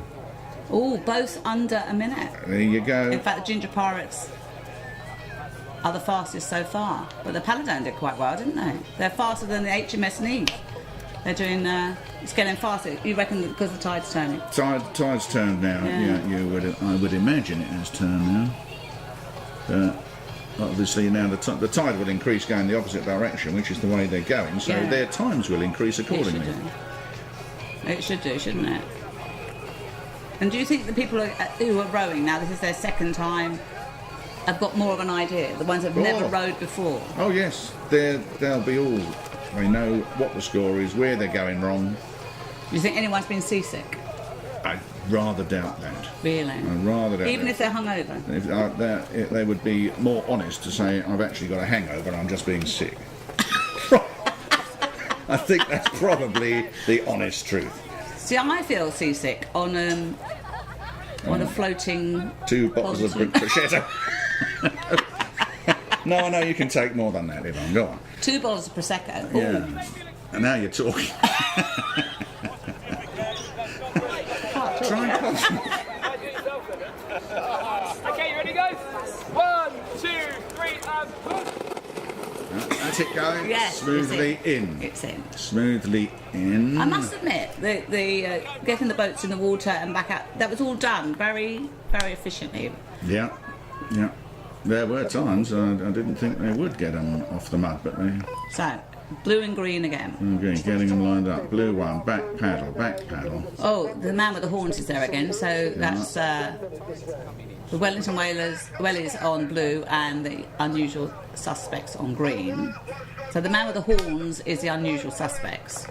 Oh, both under a minute. There you go. In fact, the Ginger Pirates are the fastest so far. But the Paladin did quite well, didn't they? They're faster than the HMS Need. They're doing, it's getting faster. You reckon because the tide's turning? Tide's turned now. Yeah. I would imagine it has turned now. Obviously now the tide will increase going the opposite direction, which is the way they're going. So Yeah. their times will increase accordingly. It should do, shouldn't it? And do you think the people who are rowing now, this is their second time, have got more of an idea? The ones that have never rowed before? Oh yes, they'll be all. They know what the score is, where they're going wrong. Do you think anyone's been seasick? I rather doubt that. Really? I rather doubt Even that. if they're hungover? If they would be more honest to say, I've actually got a hangover and I'm just being sick. I think that's probably the honest truth. See, I feel seasick on a floating... 2 bottles of prosciutto. No, you can take more than that, Yvonne. Go on. 2 bottles of Prosecco. Ooh. Yeah. And now you're talking. Try and pass me. Okay, you ready, guys? 1, 2, 3, and push. That's it going. Yes, Smoothly in. It's in. Smoothly in. I must admit, the getting the boats in the water and back out, that was all done very, very efficiently. Yeah. There were times I didn't think they would get them off the mud, but they. So, blue and green again. Okay, getting them lined up. Blue one, back paddle. Oh, the man with the horns is there again. So that's the Wellington Wellies on blue and the Unusual Suspects on green. So the man with the horns is the Unusual Suspects.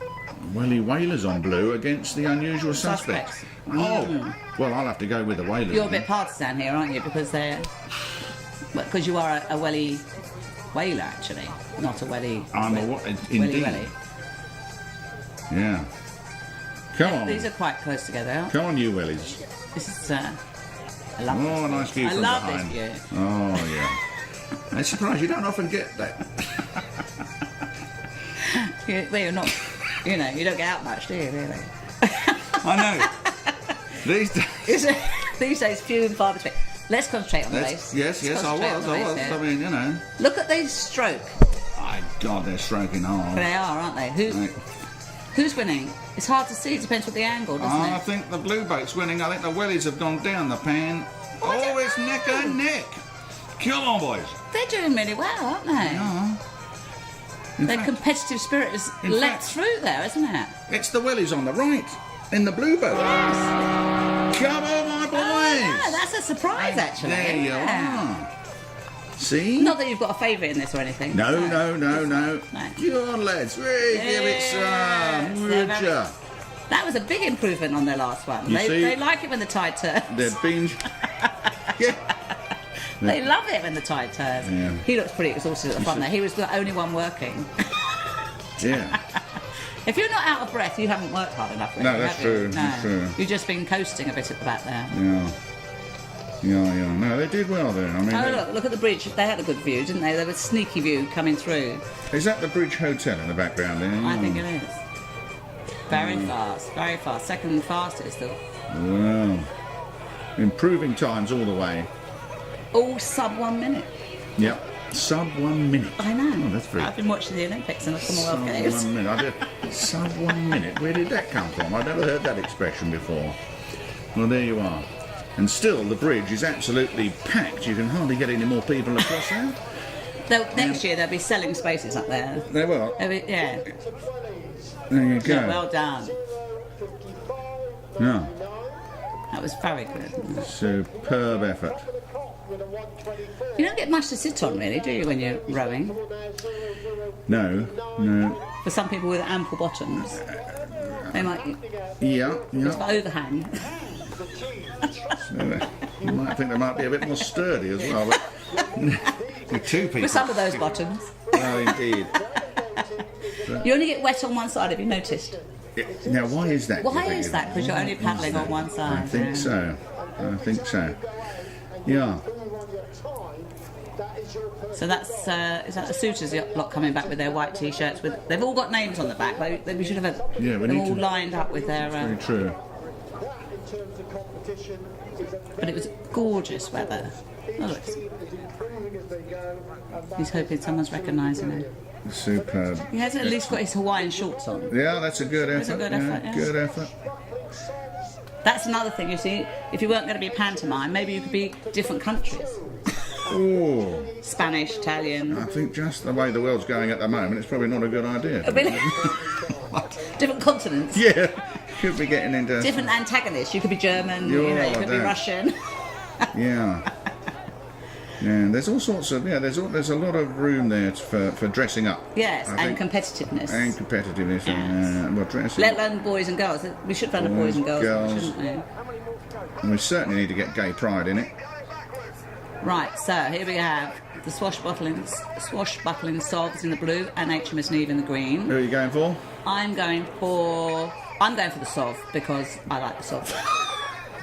Welly Whalers on blue against the Unusual Suspects. Oh, well, I'll have to go with the Whalers. You're a then. bit partisan here, aren't you? Because you are a Welly whaler, actually, not a Welly. I'm indeed. Welly. Yeah. Come on. These are quite close together. Aren't Come on, you Wellies. they? This is. I love Oh, this. nice view I from love behind. this view. Oh, yeah. I'm surprised you don't often get that. Well, you're not. You don't get out much, do you? Really? I know. These days, few and far between. Let's concentrate on the race. Yes, Let's I concentrate on was. the race here. I mean, Look at these stroke. My God, they're stroking hard. They are, aren't they? Right. Who's winning? It's hard to see. It depends what the angle, doesn't I it? think the blue boat's winning. I think the Wellies have gone down the pan. Oh, it's neck and neck. Come on, boys. They're doing really well, aren't they? Yeah. Their competitive spirit has leapt through there, isn't it? It's the Wellies on the right, in the blue boat. Yes. Come on, my boys. Oh, yeah, that's a surprise, actually. There you are. See? Not that you've got a favourite in this or anything. No. No. Come on, lads. Give it some. Yes, Would they're very- ya? That was a big improvement on their last one. You see? They like it when the tide turns. They've been. Yeah. They love it when the tide turns. Yeah. He looks pretty exhausted at the front there. He was the only one working. Yeah. If you're not out of breath, you haven't worked hard enough. Really, No, that's have you? true, No. that's true. You've just been coasting a bit at the back there. Yeah. No, they did well there. I mean, Oh, look at the bridge. They had a good view, didn't they? There was a sneaky view coming through. is that the Bridge Hotel in the background there? I think it is. Very fast, very fast. Second fastest. Wow. Improving times all the way. All sub 1 minute. Yep. Sub 1 minute. I know. Oh, that's very. I've been watching the Olympics and the Sub Commonwealth Games. 1 minute. Sub 1 minute. Where did that come from? I've never heard that expression before. Well, there you are. And still, the bridge is absolutely packed. You can hardly get any more people across there. Next year there'll be selling spaces up there. There will. Yeah. There you go. Yeah, well done. Yeah. That was very good. Superb effort. You don't get much to sit on, really, do you, when you're rowing? No. For some people with ample bottoms, they might Yeah. overhang. You might think they might be a bit more sturdy as well. But with two people. For some of those bottoms. Oh, indeed. You only get wet on one side, have you noticed? Now, why is that? Why is that? Because you're only paddling on one side. I think so. Yeah. So that's is that the suitors lot coming back with their white t-shirts? They've all got names on the back. We should have them all lined up with their. Very true. But it was gorgeous weather. Oh, look. He's hoping someone's recognising him. Superb. He has at least got his Hawaiian shorts on. Yeah, that's a good effort. That's a good effort, yeah. Good effort. That's another thing, you see. If you weren't going to be pantomime, maybe you could be different countries. Oh. Spanish, Italian. I think just the way the world's going at the moment, it's probably not a good idea. Really? Different continents. Yeah. Should be getting into Different antagonists. You could be German, you could be Russian. Yeah. Yeah, there's all sorts of there's a lot of room there for dressing up. Yes, I and think. competitiveness. And competitiveness, Yes. and well, dressing. Let alone boys and girls. We should have done a boys and girls, Girls. shouldn't we? And we certainly need to get gay pride in it. Right, so here we have the swashbuckling Sovs in the blue and HMS Neve in the green. Who are you going for? I'm going for the Sov because I like the Sov.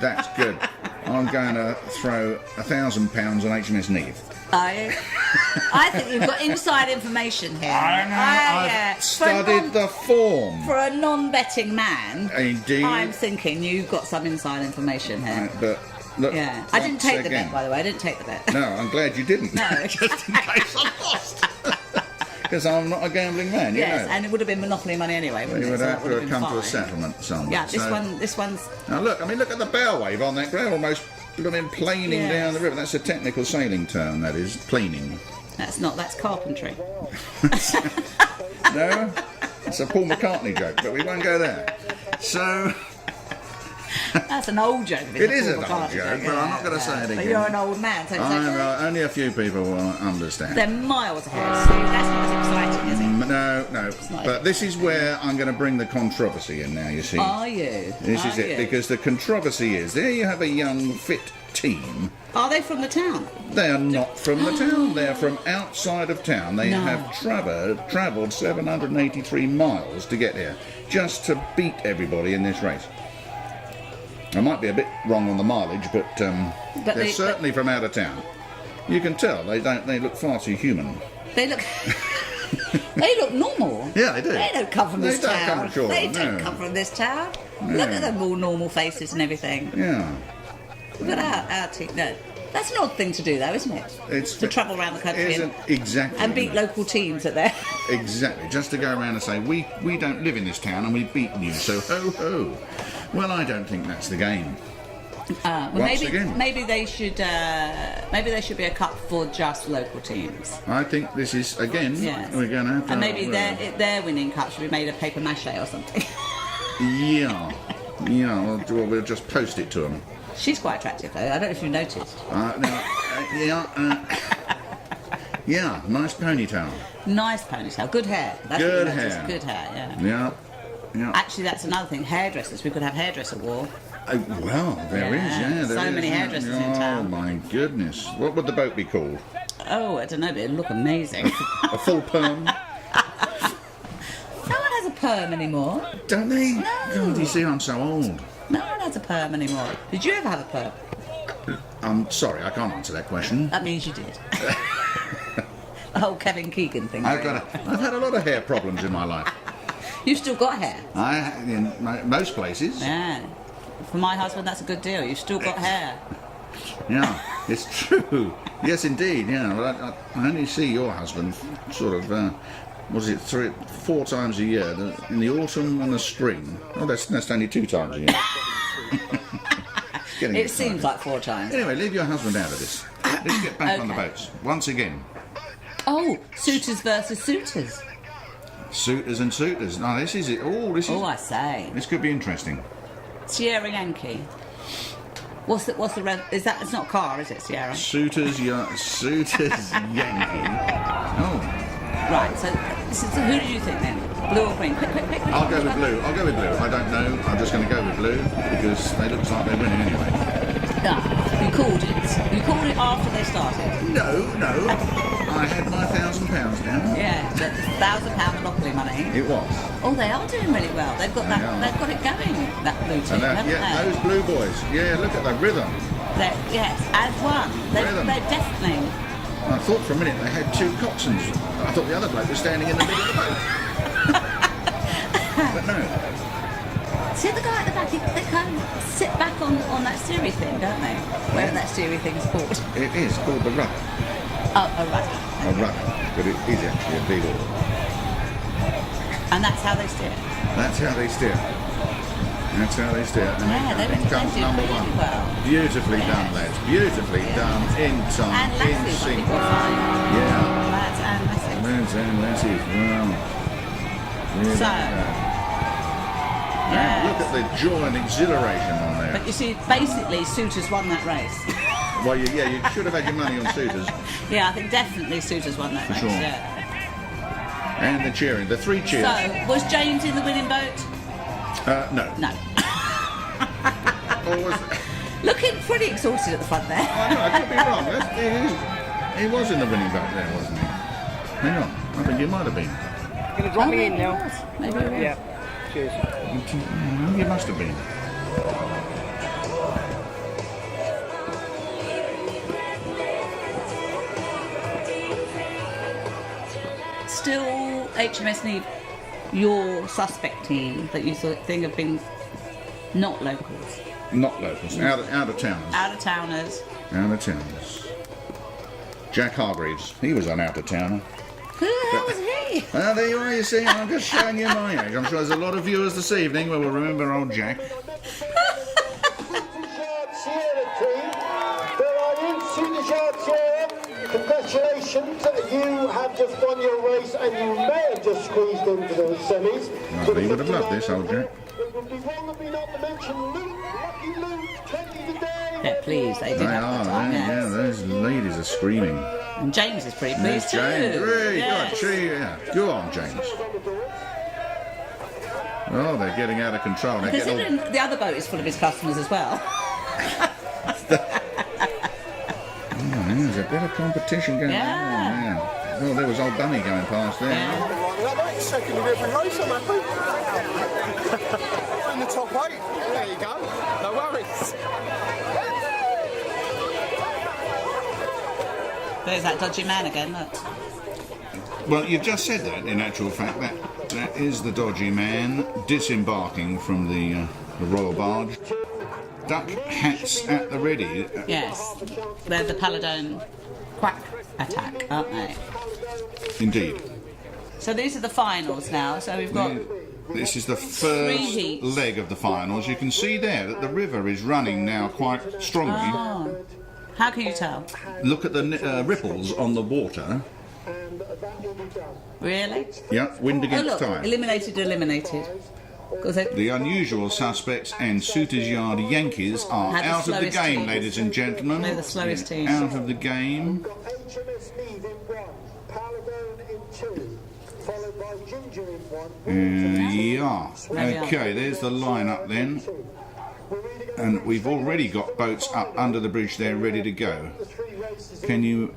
That's good. I'm going to throw £1,000 on HMS Neve. I think you've got inside information here. I know. I've studied the form. For a non-betting man, Indeed. I'm thinking you've got some inside information here. But look, Yeah, I didn't take the again. bet, by the way. I didn't take the bet. No, I'm glad you didn't. No. Just in case I lost. Because I'm not a gambling man, you Yes, know. and it would have been monopoly money anyway, wouldn't We it? would So have that would to have come been to a fine. settlement somewhere. Yeah, this one's. Now look at the bow wave on that ground, almost blooming planing Yes. down the river. That's a technical sailing term, that is, planing. That's carpentry. No? It's a Paul McCartney joke, but we won't go there. So, That's an old joke. it is an old joke, but I'm not going to say it But again. you're an old man, so it's okay. Only a few people will understand. They're miles ahead, Steve. That's not as exciting, is it? No. not. But this is where I'm going to bring the controversy in now, you see. Are you? This Are is it, you? because the controversy is, there you have a young, fit team. Are they from the town? They are not from the town, they're from outside of town. They No. have travelled 783 miles to get here, just to beat everybody in this race. I might be a bit wrong on the mileage, but they're certainly from out of town. You can tell, they look far too human. They look. They look normal. Yeah, they do. They don't come from this They don't town. come from Shoreham, They don't no. come from this town. Look at them all normal faces and everything. Yeah. Look at our team. No, that's an odd thing to do, though, isn't it? It's to travel around the country Isn't exactly. and beat local teams at there. Exactly, just to go around and say, we don't live in this town and we've beaten you, so ho ho. Well, I don't think that's the game. Well, Once again. maybe they should be a cup for just local teams. I think this is, again, Yes. we're going to have to... And maybe their winning cup should be made of paper mache or something. Yeah, we'll just post it to them. She's quite attractive, though. I don't know if you noticed. Yeah, nice ponytail. Nice ponytail, good hair. That's Good what you noticed. hair. Good hair, yeah. Yeah. Actually, that's another thing. Hairdressers. We could have hairdresser war. Well, there is, Yeah, there so is, many yeah. hairdressers in town. Oh my goodness! What would the boat be called? Oh, I don't know, but it'd look amazing. A full perm? No one has a perm anymore. Don't they? No. God, you see, I'm so old. No one has a perm anymore. Did you ever have a perm? I'm sorry, I can't answer that question. That means you did. The whole Kevin Keegan thing. I've had a lot of hair problems in my life. You've still got hair. In most places. Yeah. For my husband, that's a good deal. You've still got hair. Yeah, it's true. Yes, indeed. Yeah, well, I only see your husband sort of. What is it? 4 times a year. In the autumn and the spring. Oh, that's only 2 times a year. It seems like 4 times. Anyway, leave your husband out of this. Let's get back on the Okay. boats once again. Oh, suitors versus suitors. Suitors and suitors. Now this is it. Oh, I say. This could be interesting. Sierra Yankee. What's the is that? It's not a car, is it, Sierra? Suitors Yankee. Oh, Right. So who do you think then? Blue or green? Quick. I'll go with blue. I don't know. I'm just going to go with blue because they look like they're winning anyway. No, you called it. You called it after they started. No. I had my £1,000 down. Yeah, the £1,000 Monopoly money. It was. Oh, they are doing really well. They've got They are. They've got it going. That blue team, haven't they? Those blue boys. Yeah, look at the rhythm. Yes, as one. Rhythm. They're deafening. I thought for a minute they had 2 coxswains. I thought the other bloke was standing in the middle of the boat. But no. See the guy at the back? They kind of sit back on that steery thing, don't they? Whatever that steery thing's called. It is called the rudder. Oh, a rudder. A rudder. But it is actually a big oar. And that's how they steer. That's how they steer. And Yeah, it comes they do number really 1. well. Beautifully done, lads. Beautifully done. In time. And In Lassie's, I sync. think, were fine. Yeah. Lads and Lassie. Lads and Lassie. Wow. Really So, like that. yeah. And look at the joy and exhilaration on there. But you see, basically, suitors won that race. Well, you should have had your money on suitors. Yeah, I think definitely suitors won that race. sure. Yeah. And the cheering. The 3 cheers. So, was James in the winning boat? No. No. Or was... Looking pretty exhausted at the front there. I could be wrong. He was in the winning boat there, wasn't he? Hang on. I think he might have been. Gonna drop me in Maybe it now. was. Maybe it was. Yeah. Cheers. He must have been. Still, HMS Neve, your suspect team that you think have been not locals, Not locals. Out of towners. out-of-towners. Out of towners. Jack Hargreaves. He was an out of towner. Who the hell was he? Well, there you are, you see. I'm just showing you my age. I'm sure there's a lot of viewers this evening who will remember old Jack. Sierra team, where are you? Shoreham-by-Sea Sierra. Congratulations, you have just won your race and you may have just squeezed into the semis. No, he would have loved this, old Jack. It would be wrong of me not to mention Luke, Lucky Luke, 20 today. Yeah, please, they did They have are, the time, yeah, yes. those ladies are screaming. And James is pretty There's pleased too. James. Really Yes. good. Go on, James. Oh, they're getting out of control. They're getting all... Considering the other boat is full of his customers as well. Oh, there's a bit of competition going on. Yeah. Yeah. Oh, there was old Bunny going past there. Yeah. Second of every race, I'm happy. In the top 8. There you go. No worries. There's that dodgy man again, look. Well, you've just said that, in actual fact. That is the dodgy man disembarking from the royal barge. Duck hats at the ready. Yes. They're the Paladone quack attack, aren't they? Indeed. So these are the finals now. So we've got This is the 3 first heats. leg of the finals. You can see there that the river is running now quite strongly. Oh. How can you tell? Look at the ripples on the water. Really? Yeah, wind Oh against look, tide. eliminated. 'Cause they- The unusual suspects and Suitors Yard Yankees are Had the out of the slowest game, teams. ladies and gentlemen. They're the slowest teams. Out of the game. Got HMS Neve in 1, Paladone in 2, followed by Ginger in 1. Yeah. Okay, there's the lineup then. We're reading And we've already got boats up under the bridge there ready to go. Can you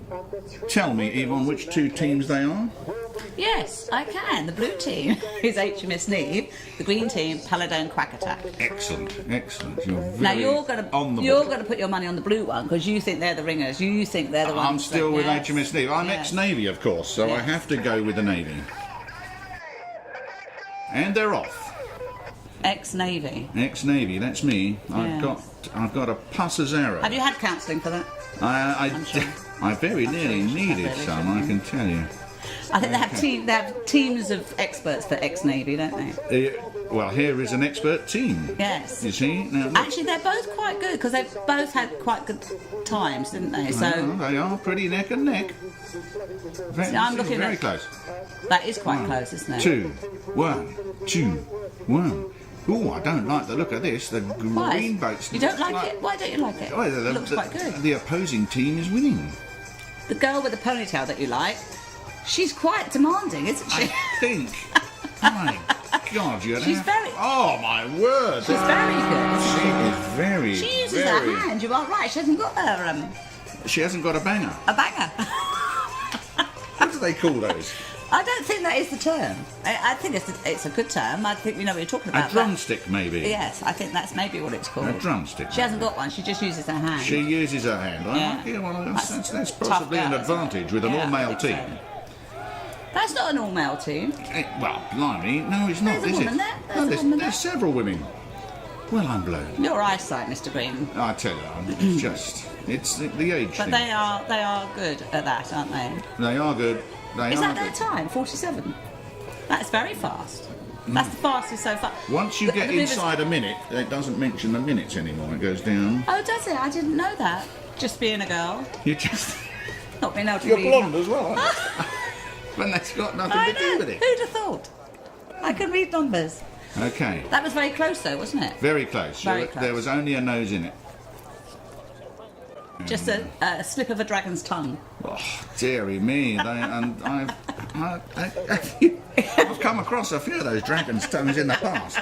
tell me, Yvonne, which two teams they are? Yes, I can. The blue team is HMS Neve. The green team, Paladin Quack Attack. Excellent, excellent. You're very Now you're going on the to ball. put your money on the blue one because you think they're the ringers. You think they're the ones. I'm still with yes. HMS Neve. I'm Yes. ex-Navy, of course, so I Yes. have to go with the Navy. And they're off. Ex-Navy. Ex-Navy, that's me. Yes. I've got a pusser's arrow. Have you had counselling for that? I sure. I very I'm nearly sure you should needed really, some, shouldn't I you? can tell you. I think they have teams of experts for ex-Navy, don't they? Well, here is an expert team. Yes. You see? Now, look. Actually, they're both quite good because they've both had quite good times, didn't they? So They are pretty neck and neck. Very, I'm looking very at- close. that is quite close, isn't it? 2, 1, 2, 1. Oh, I don't like the look of this. The Why? green boats. You don't look like it? Why don't you like it? Oh, It looks quite good. The opposing team is winning. The girl with the ponytail that you like, she's quite demanding, isn't she? I think. My God, you're She's very- Oh my word! She's very good. She is very. She uses very... her hand. You are right. She hasn't got her She hasn't got a banger. a banger. What do they call those? I don't think that is the term. I think it's a good term. I think we know what you're talking about. A drumstick, maybe. Yes, I think that's maybe what it's called. A drumstick. She hasn't got one. She just uses her hand. She uses her hand. Yeah. Yeah, well, that's Tough possibly an girl, isn't it? advantage with an Yeah, I all-male think team. so. That's not an all-male team. Well, blimey, no, it's not, There's a is woman it? there. No, There's a there's, woman there's several women. Well, I'm blown. Your eyesight, Mr. Green. I tell you, it's just, it's the age But thing. they are good at that, aren't they? They are good. They Is are that their good. time? 47. That's very fast. That's the fastest so far. Once you The- get the Rivers- inside a minute, it doesn't mention the minutes anymore. It goes down. Oh, does it? I didn't know that. Just being a girl, You just. not being able to You're read. blonde as well, aren't you? When that's got nothing I to do know. with it. Who'd have thought? I can read numbers. Okay. That was very close, though, wasn't it? Very close. Very close. There was only a nose in it. Just a slip of a dragon's tongue. Oh, dearie me. I've come across a few of those dragon's tongues in the past.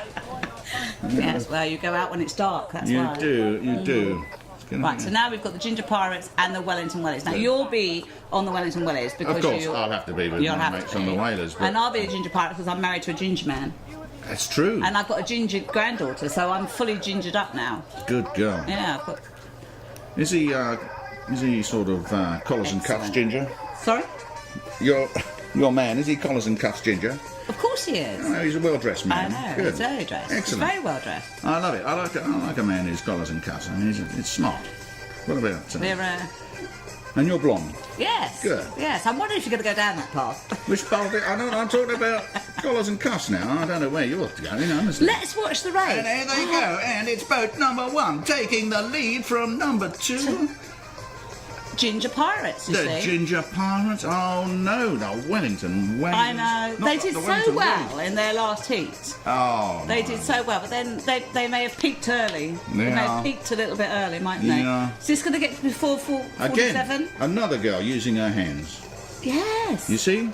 Yes, well, you go out when it's dark, that's You why. do, you do. It's gonna Right, be- so now we've got the Ginger Pirates and the Wellington Wellies. Now, you'll be on the Wellington Wellies because Of course, you... I'll have to be with you'll my have mates to on be. the whalers. But And I'll be the Ginger Pirate because I'm married to a ginger man. that's true. And I've got a ginger granddaughter, so I'm fully gingered up now. Good girl. Yeah, I've got... Is he sort of collars and cuffs Excellent. ginger? Sorry? Your man, is he collars and cuffs ginger? Of course he is. Oh, he's a well-dressed man. I know, Good. he's very dressed. Excellent. He's very well dressed. I love it. I like a man who's collars and cuffs. I mean, it's smart. What about... We're, and you're blonde. yes. Good. Yes, I'm wondering if you're going to go down that path. Which part of it? I know I'm talking about collars and cuffs now. I don't know where you're going, honestly. Let's watch the race. And there they go. And it's boat number 1 taking the lead from number 2. Ginger Pirates, you The see. Ginger Pirates. Oh no, the Wellington Wellies. I know. Not They the did so Wellington well Wellies. in their last heat. Oh. They my. did so well, but then they may have peaked early. They may Yeah. have peaked a little bit early, mightn't they? Yeah. Is this going to get before 47? Again, another girl using her hands. Yes. You see?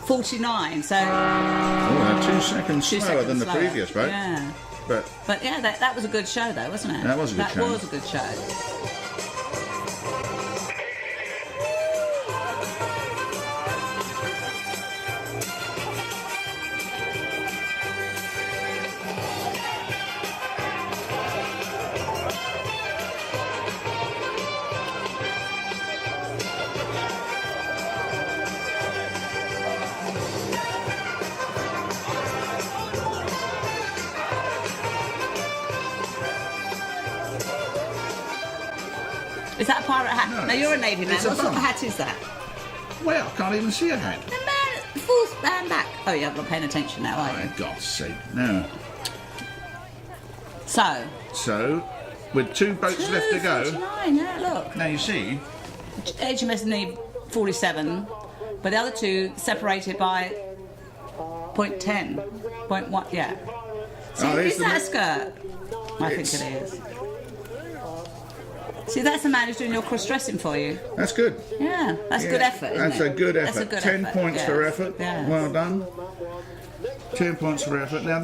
49, so... Oh, they're 2 seconds 2 slower seconds than the slower. previous boat. Yeah. But But yeah, that was a good show, though, wasn't it? That was a good show. That was a good show. Is that a pirate hat? No, now, you're a Navy man. it's a What sort of bum. hat is that? well, I can't even see a hat. The man, fourth man back. Oh, you're not paying attention now, are you? For God's sake, no. So, with 2 boats left to go. 2:49, yeah, look. Now you see, HMS Neve 47, but the other two separated by 0.10. 0.1, yeah. See, there's is the that a ma- skirt? I think It's- it is. See, that's the man who's doing your cross-dressing for you. that's good. Yeah, that's good effort, isn't That's it? a good effort. That's a good 10 effort. points yes. for effort. Yes. Well done. 10 points for effort. Now,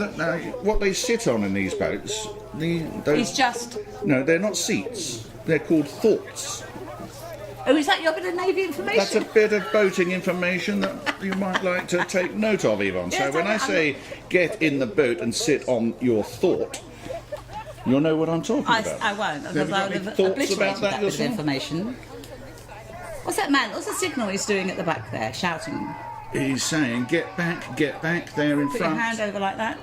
what they sit on in these boats, It's just. no, they're not seats. They're called thoughts. Oh, is that your bit of Navy information? That's a bit of boating information that you might like to take note of, Yvonne. So Yes, when I say get in the boat and sit on your thought, you'll know what I'm talking about. I won't, Have you because got I would any have thoughts obliterated about that that bit of yourself? information. What's that man? What's the signal he's doing at the back there, shouting? He's saying, get back, there in Put front. your hand over like that.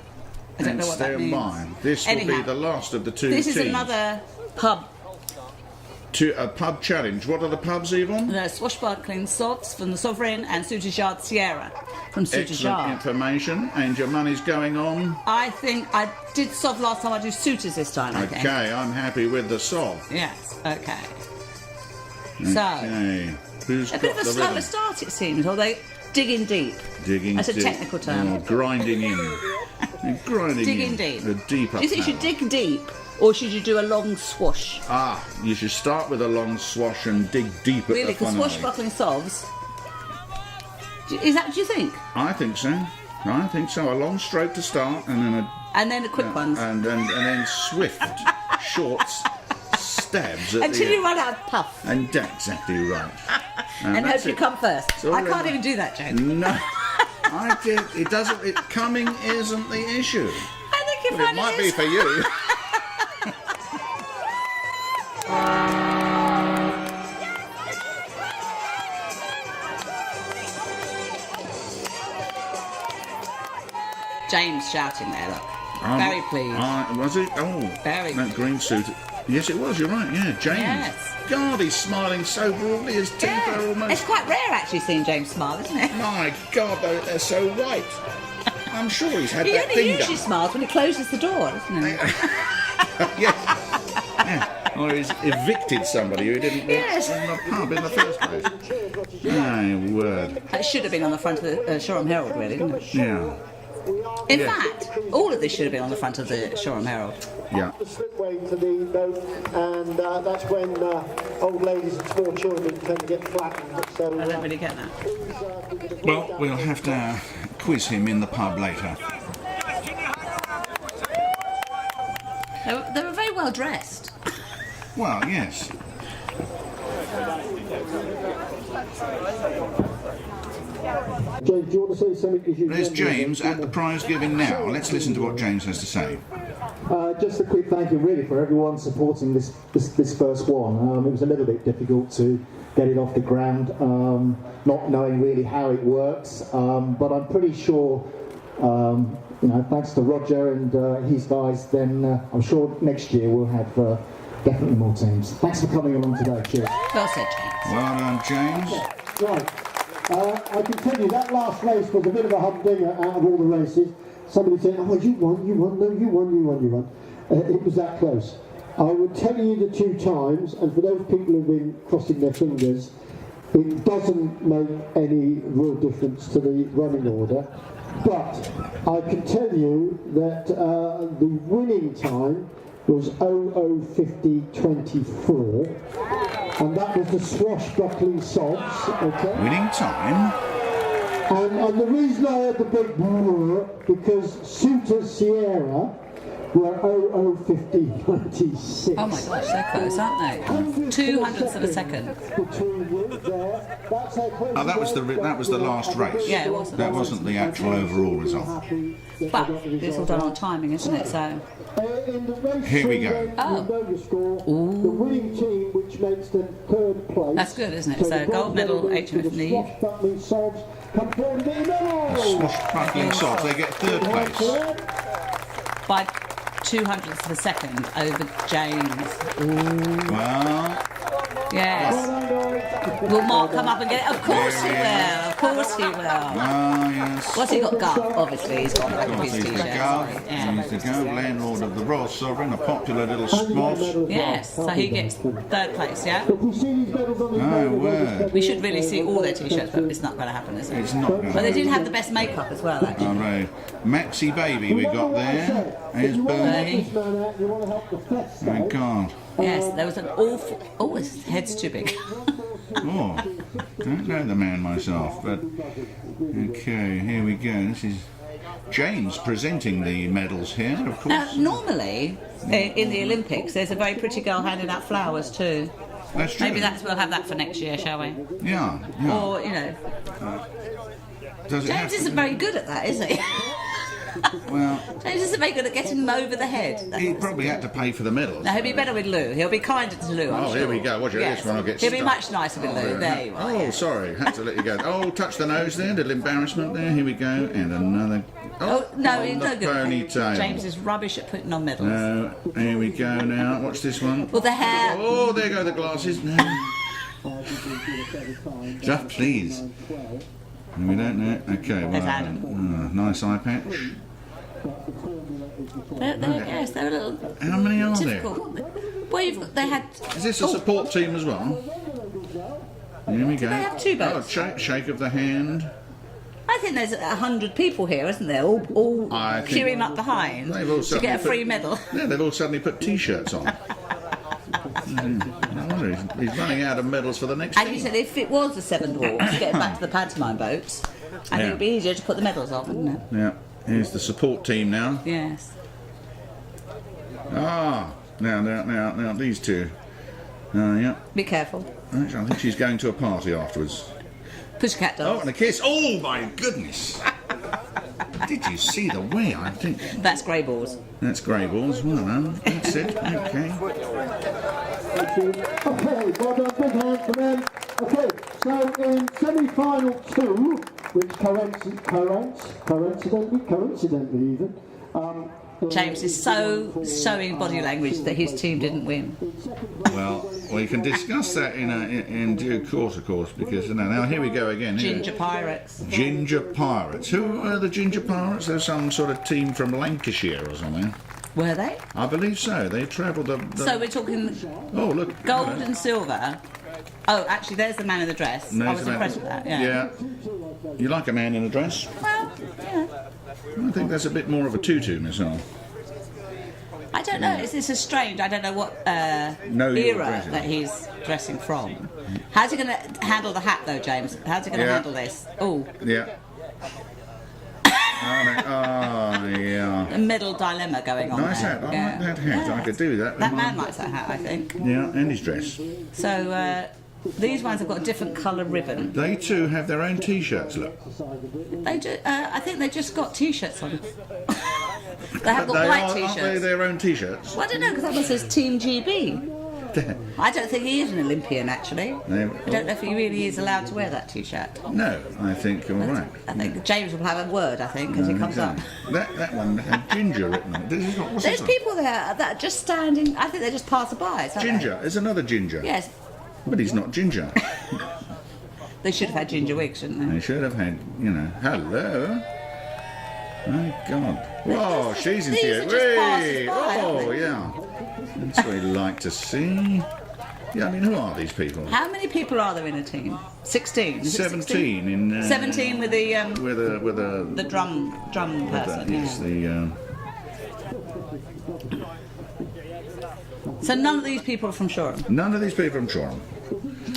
I don't And know what that stand means. by. This will be Anyhow, the last of the two This teams. is another pub. A pub challenge. What are the pubs, Yvonne? The swashbuckling softs from the Sovereign and Soutejard Sierra from Excellent Soutejard. information. And your money's going on? I think I did Sov last time. I do Souters this time. I think. Okay, I'm happy with the song. Yes. Okay. So Okay. Who's a bit got of a the slower rhythm? start, it seems. Although digging deep. Digging That's a deep. technical term. Oh, grinding in. You're grinding Digging in. deep. The deeper Do you think you should power. dig deep, or should you do a long swash? Ah, you should start with a long swash and dig deep at Really, the because funnel. swashbuckling sovs. Is that what you think? I think so. I think so. A long stroke to start, and then And then the quick ones. and then swift, short stabs at Until the you run out of puff. And that's exactly right. And hope that's you it. come first. all I can't in- even do that, Jane. No, I did. It doesn't. Coming isn't the issue. I think you But it find might it be is. for you. James shouting there, look. Very pleased. Was it? Oh, Very that green suit. Yes, it was. You're right. Yeah, James. Yes. God, he's smiling so broadly. His teeth are Yeah. almost. It's quite rare actually seeing James smile, isn't it? My God, they're so white. I'm sure he's had He that only thing usually done. smiles when he closes the door, doesn't he? Yeah. Or he's evicted somebody who didn't want Yes. in the pub in the first place. My word. That should have been on the front of the Shoreham Herald, really, didn't it? Yeah. In Yeah. fact, all of this should have been on the front of the Shoreham Herald. Yeah. The slipway to the boat, and that's when old ladies and small children tend to get flattened. So I don't really get that. Well, we'll have to quiz him in the pub later. They were very well dressed. Well, yes. James, do you want to say something? 'Cause you've There's done James at the prize giving now. Let's listen to what James has to say. Just a quick thank you, really, for everyone supporting this first one. It was a little bit difficult to get it off the ground, not knowing really how it works. But I'm pretty sure, thanks to Roger and his guys, then I'm sure next year we'll have definitely more teams. Thanks for coming along today. Cheers. Well said, James. Well done, James. Right. I can tell you that last race was a bit of a humdinger out of all the races. Somebody said, oh, you won, no, you won. It was that close. I would tell you the two times, and for those people who've been crossing their fingers, it doesn't make any real difference to the running order. But I can tell you that the winning time was 00:50:24, and that was the swashbuckling sobs, okay? Winning time. And the reason I had the big brrr, because Suter Sierra were 00:50:26. Oh my gosh, they're close, aren't they? 200ths of a second. Between you there. That's how close Oh, that was the last race. Yeah, it was. That wasn't the actual overall result. But it's all done on timing, isn't it? So In the race Here we go. you know your score, the winning team, which makes them third place. That's good, isn't it? So the gold medal, goes to HMF the Neve. swashbuckling sobs, come forward and get a medal. Swashbuckling sobs. They get third place. by 200ths of a second over James. Well, Yes. Will Mark come up and get it? Of course he will. Of course he will. yes. What's he got? Gov. Obviously, he's got the He's his the t-shirt. Gov, Yeah. he's the Gov, landlord of the Royal Sovereign, a popular little spot. Yes. So he gets third place. Yeah. If we see these medals on the Oh, word. We should really see all their t-shirts, but it's not going to happen, is it? It's not going to But they did have the best makeup as well, actually. All right. Maxi Baby we got there. There's Bernie. My God. Yes, there was an awful. Oh, his head's too big. Oh, don't know the man myself, but okay, here we go. This is James presenting the medals here, of course. Now, normally in the Olympics, there's a very pretty girl handing out flowers too. That's true. Maybe we'll have that for next year, shall we? Yeah. Or, you know. James isn't very good at that, is he? Well, James isn't very good at getting them over the head. he probably had to pay for the medals. No, he'll be better with Lou. He'll be kinder to Lou, I'm sure. Here we go. Watch it. This one will get He'll be stuck. much nicer with Lou. There you are. Oh, sorry. Had to let you go. Oh, touch the nose there. Little embarrassment there. Here we go. And another. Oh, no, he's no good. Ponytail. James is rubbish at putting on medals. No. Here we go now. Watch this one. Well, the hair. Oh, there go the glasses. No. Just please. We don't know. Okay. Well, There's Adam. Nice eye patch. Yes, they're a little. How many are there? difficult. Well, they had. Is this a support team as well? Here we go. they have two boats? Oh, shake of the hand. I think there's 100 people here, isn't there? All I think queuing up behind they've all to suddenly get a free medal. Yeah, they've all suddenly put T-shirts on. I wonder, he's running out of medals for the next And team. you said if it was the Seven Dwarfs, getting back to the pantomime boats, I think it'd be easier to put the medals on, wouldn't it? Yeah, here's the support team now. Yes. Ah, now, these two. Yeah. Be careful. Actually, I think she's going to a party afterwards. Pussycat dolls. Oh, and a kiss. Oh, my goodness. Did you see the way I think? That's grey balls. That's grey balls. Well done. That's it. Okay. Okay, well done, big hand for them. Okay, so in semi-final 2, which coincidentally even, James is so showing body language that his team didn't win. Well, we can discuss that in due course, of course, because now here we go again. Here. Ginger Pirates. Ginger Pirates. Who are the Ginger Pirates? They're some sort of team from Lancashire or something. Were they? I believe so. They travelled the... So we're talking Oh, look. gold and silver. Oh, actually, there's the man in the dress. I was impressed with that. Yeah. You like a man in a dress? Well, yeah. I think that's a bit more of a tutu myself. I don't know. It's strange. I don't know what era that he's dressing from. How's he going to handle the hat, though, James? How's he going to handle this? Oh. Yeah. Yeah. A middle dilemma going on. Nice there. hat. I like that hat. Yeah. I could do that. That man likes that hat, I think. Yeah, and his dress. So these ones have got a different colour ribbon. They too have their own T-shirts. Look. They I think they just got T-shirts on. They have got They white are, T-shirts. aren't they their own T-shirts? Well, I don't know, because that one says Team GB. I don't think he is an Olympian, actually. I don't know if he really is allowed to wear that T-shirt. No, I think you're right. I think James will have a word, I think, as he comes up. That one had Ginger written on it. This is not, what's There's this people there that are just standing, I think they're just passer-bys, aren't Ginger. There's another Ginger. they? Yes. But he's not Ginger. They should have had ginger wigs, shouldn't they? They should have had, hello. My God. Oh, she's into these it. are just passers-by, Oh, aren't they? yeah. That's what we like to see. Yeah, I mean, who are these people? How many people are there in a team? 16. Is it 17 in... 17 with the with a drum person. yes, yeah. So none of these people are from Shoreham. None of these people from Shoreham.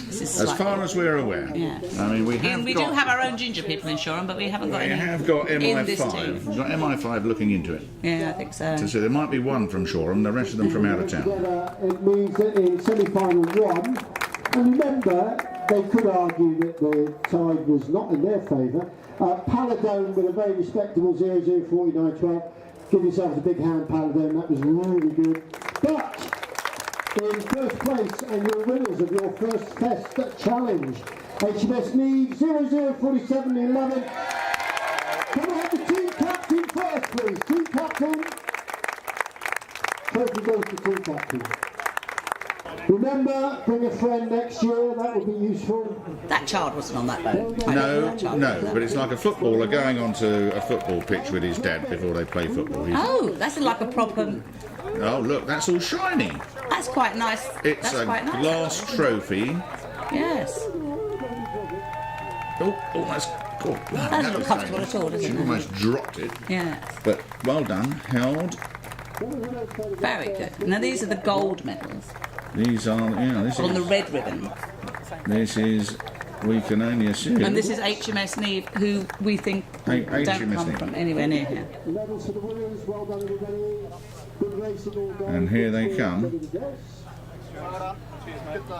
As far as we're aware. Yeah. I mean, we do have our own ginger people in Shoreham, but we haven't got any. We have got in this MI5. team. We've got MI5 looking into it. Yeah, I think so. So there might be one from Shoreham, the rest of them from out of town. It means that in semi-final 1, and remember, they could argue that the tide was not in their favour. Paladone with a very respectable 004912. Give yourselves a big hand, Paladone. That was really good. But in first place and your winners of your first test challenge, HMS Neve 004711. Can I have the team captain first, please? Team captain. Trophy goes to team captain. Remember, bring a friend next year, that would be useful. That child wasn't on that boat. No, but it's like a footballer going onto a football pitch with his dad before they play football. Oh, that's like a proper... Oh, look, that's all shiny. That's quite nice. It's that's a quite nice. glass trophy. Yes. Oh, that's cool. That doesn't look comfortable at all, does it? She almost dropped it. Yes. But well done, held. Very good. Now these are the gold medals. These are, this on is... the red ribbon. This is We can only assume. And this is HMS Neve, who we think don't HMS come Neve. from anywhere near here. Medals for the winners. Well done, everybody. Good racing all day. And here they come. Ready to go.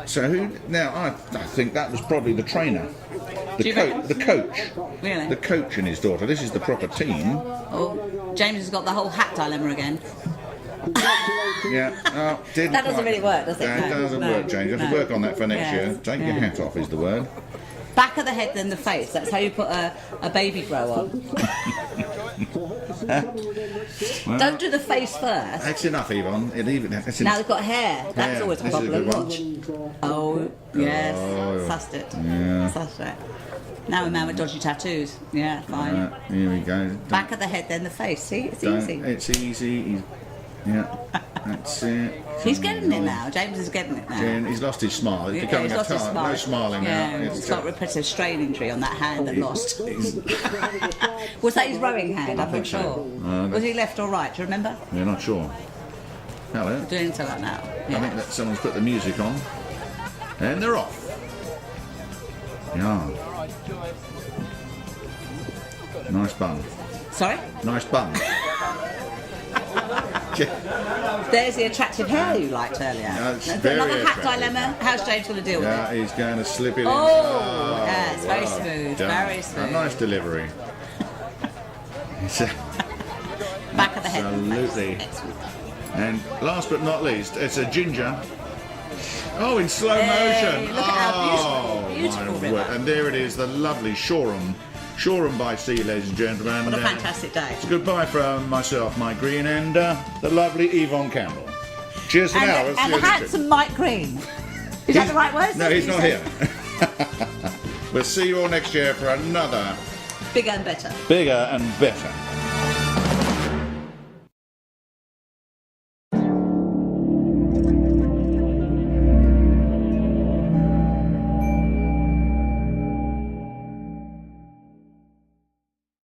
So who? Now I think that was probably the trainer, Do you reckon? the coach, Really? the coach and his daughter. This is the proper team. Oh, James has got the whole hat dilemma again. Yeah, didn't That doesn't quite- really work, does it? That No, doesn't no, work, James. You have to no. work on that for next Yeah, year. Take your yeah. hat off is the word. Back of the head, then the face. That's how you put a baby grow on. Don't do the face first. That's enough, Yvonne. That's Now enough. they've got hair. That's Yeah, always a this is a problem. good one. Oh, yes. Oh. Sussed it. Yeah. Sussed it. Now a man with dodgy tattoos. Yeah, fine. Here we go. Back of the head, then the face. See, it's Don't- easy. It's easy. Yeah, that's it. He's getting it now. James is getting it now. And he's lost his smile. It's Yeah, becoming he's a lost his time. smile. No smiling Yeah, now. he's got repetitive strain injury on that hand that lost. He's- Was that his rowing hand? I'm not think so. sure. No, Was he left or right? Do you remember? We're not sure. Hello. Doing so like now. I Yeah. think that someone's put the music on. And they're off. Yeah. Nice bun. Sorry? Nice bun. There's the attractive hair you liked earlier. That's There's very another hat attractive. dilemma. How's James going to deal with Yeah, it? he's going to slip it in. Oh, yeah, it's very well smooth, done. very smooth. A nice delivery. It's Back of the head. and the face. Absolutely. Excellent. and last but not least, it's a ginger. Oh, in slow Hey, motion. look at how Oh, beautiful my river. word. And there it is, the lovely Shoreham-by-Sea, ladies and gentlemen. What a And fantastic day. it's goodbye from myself, Mike Green, and the lovely Yvonne Campbell. Cheers for And, now. the, We'll see and you the next handsome Mike Green. Is that the right word? No, he's not here. We'll see you all next year for another Bigger and better. bigger and better.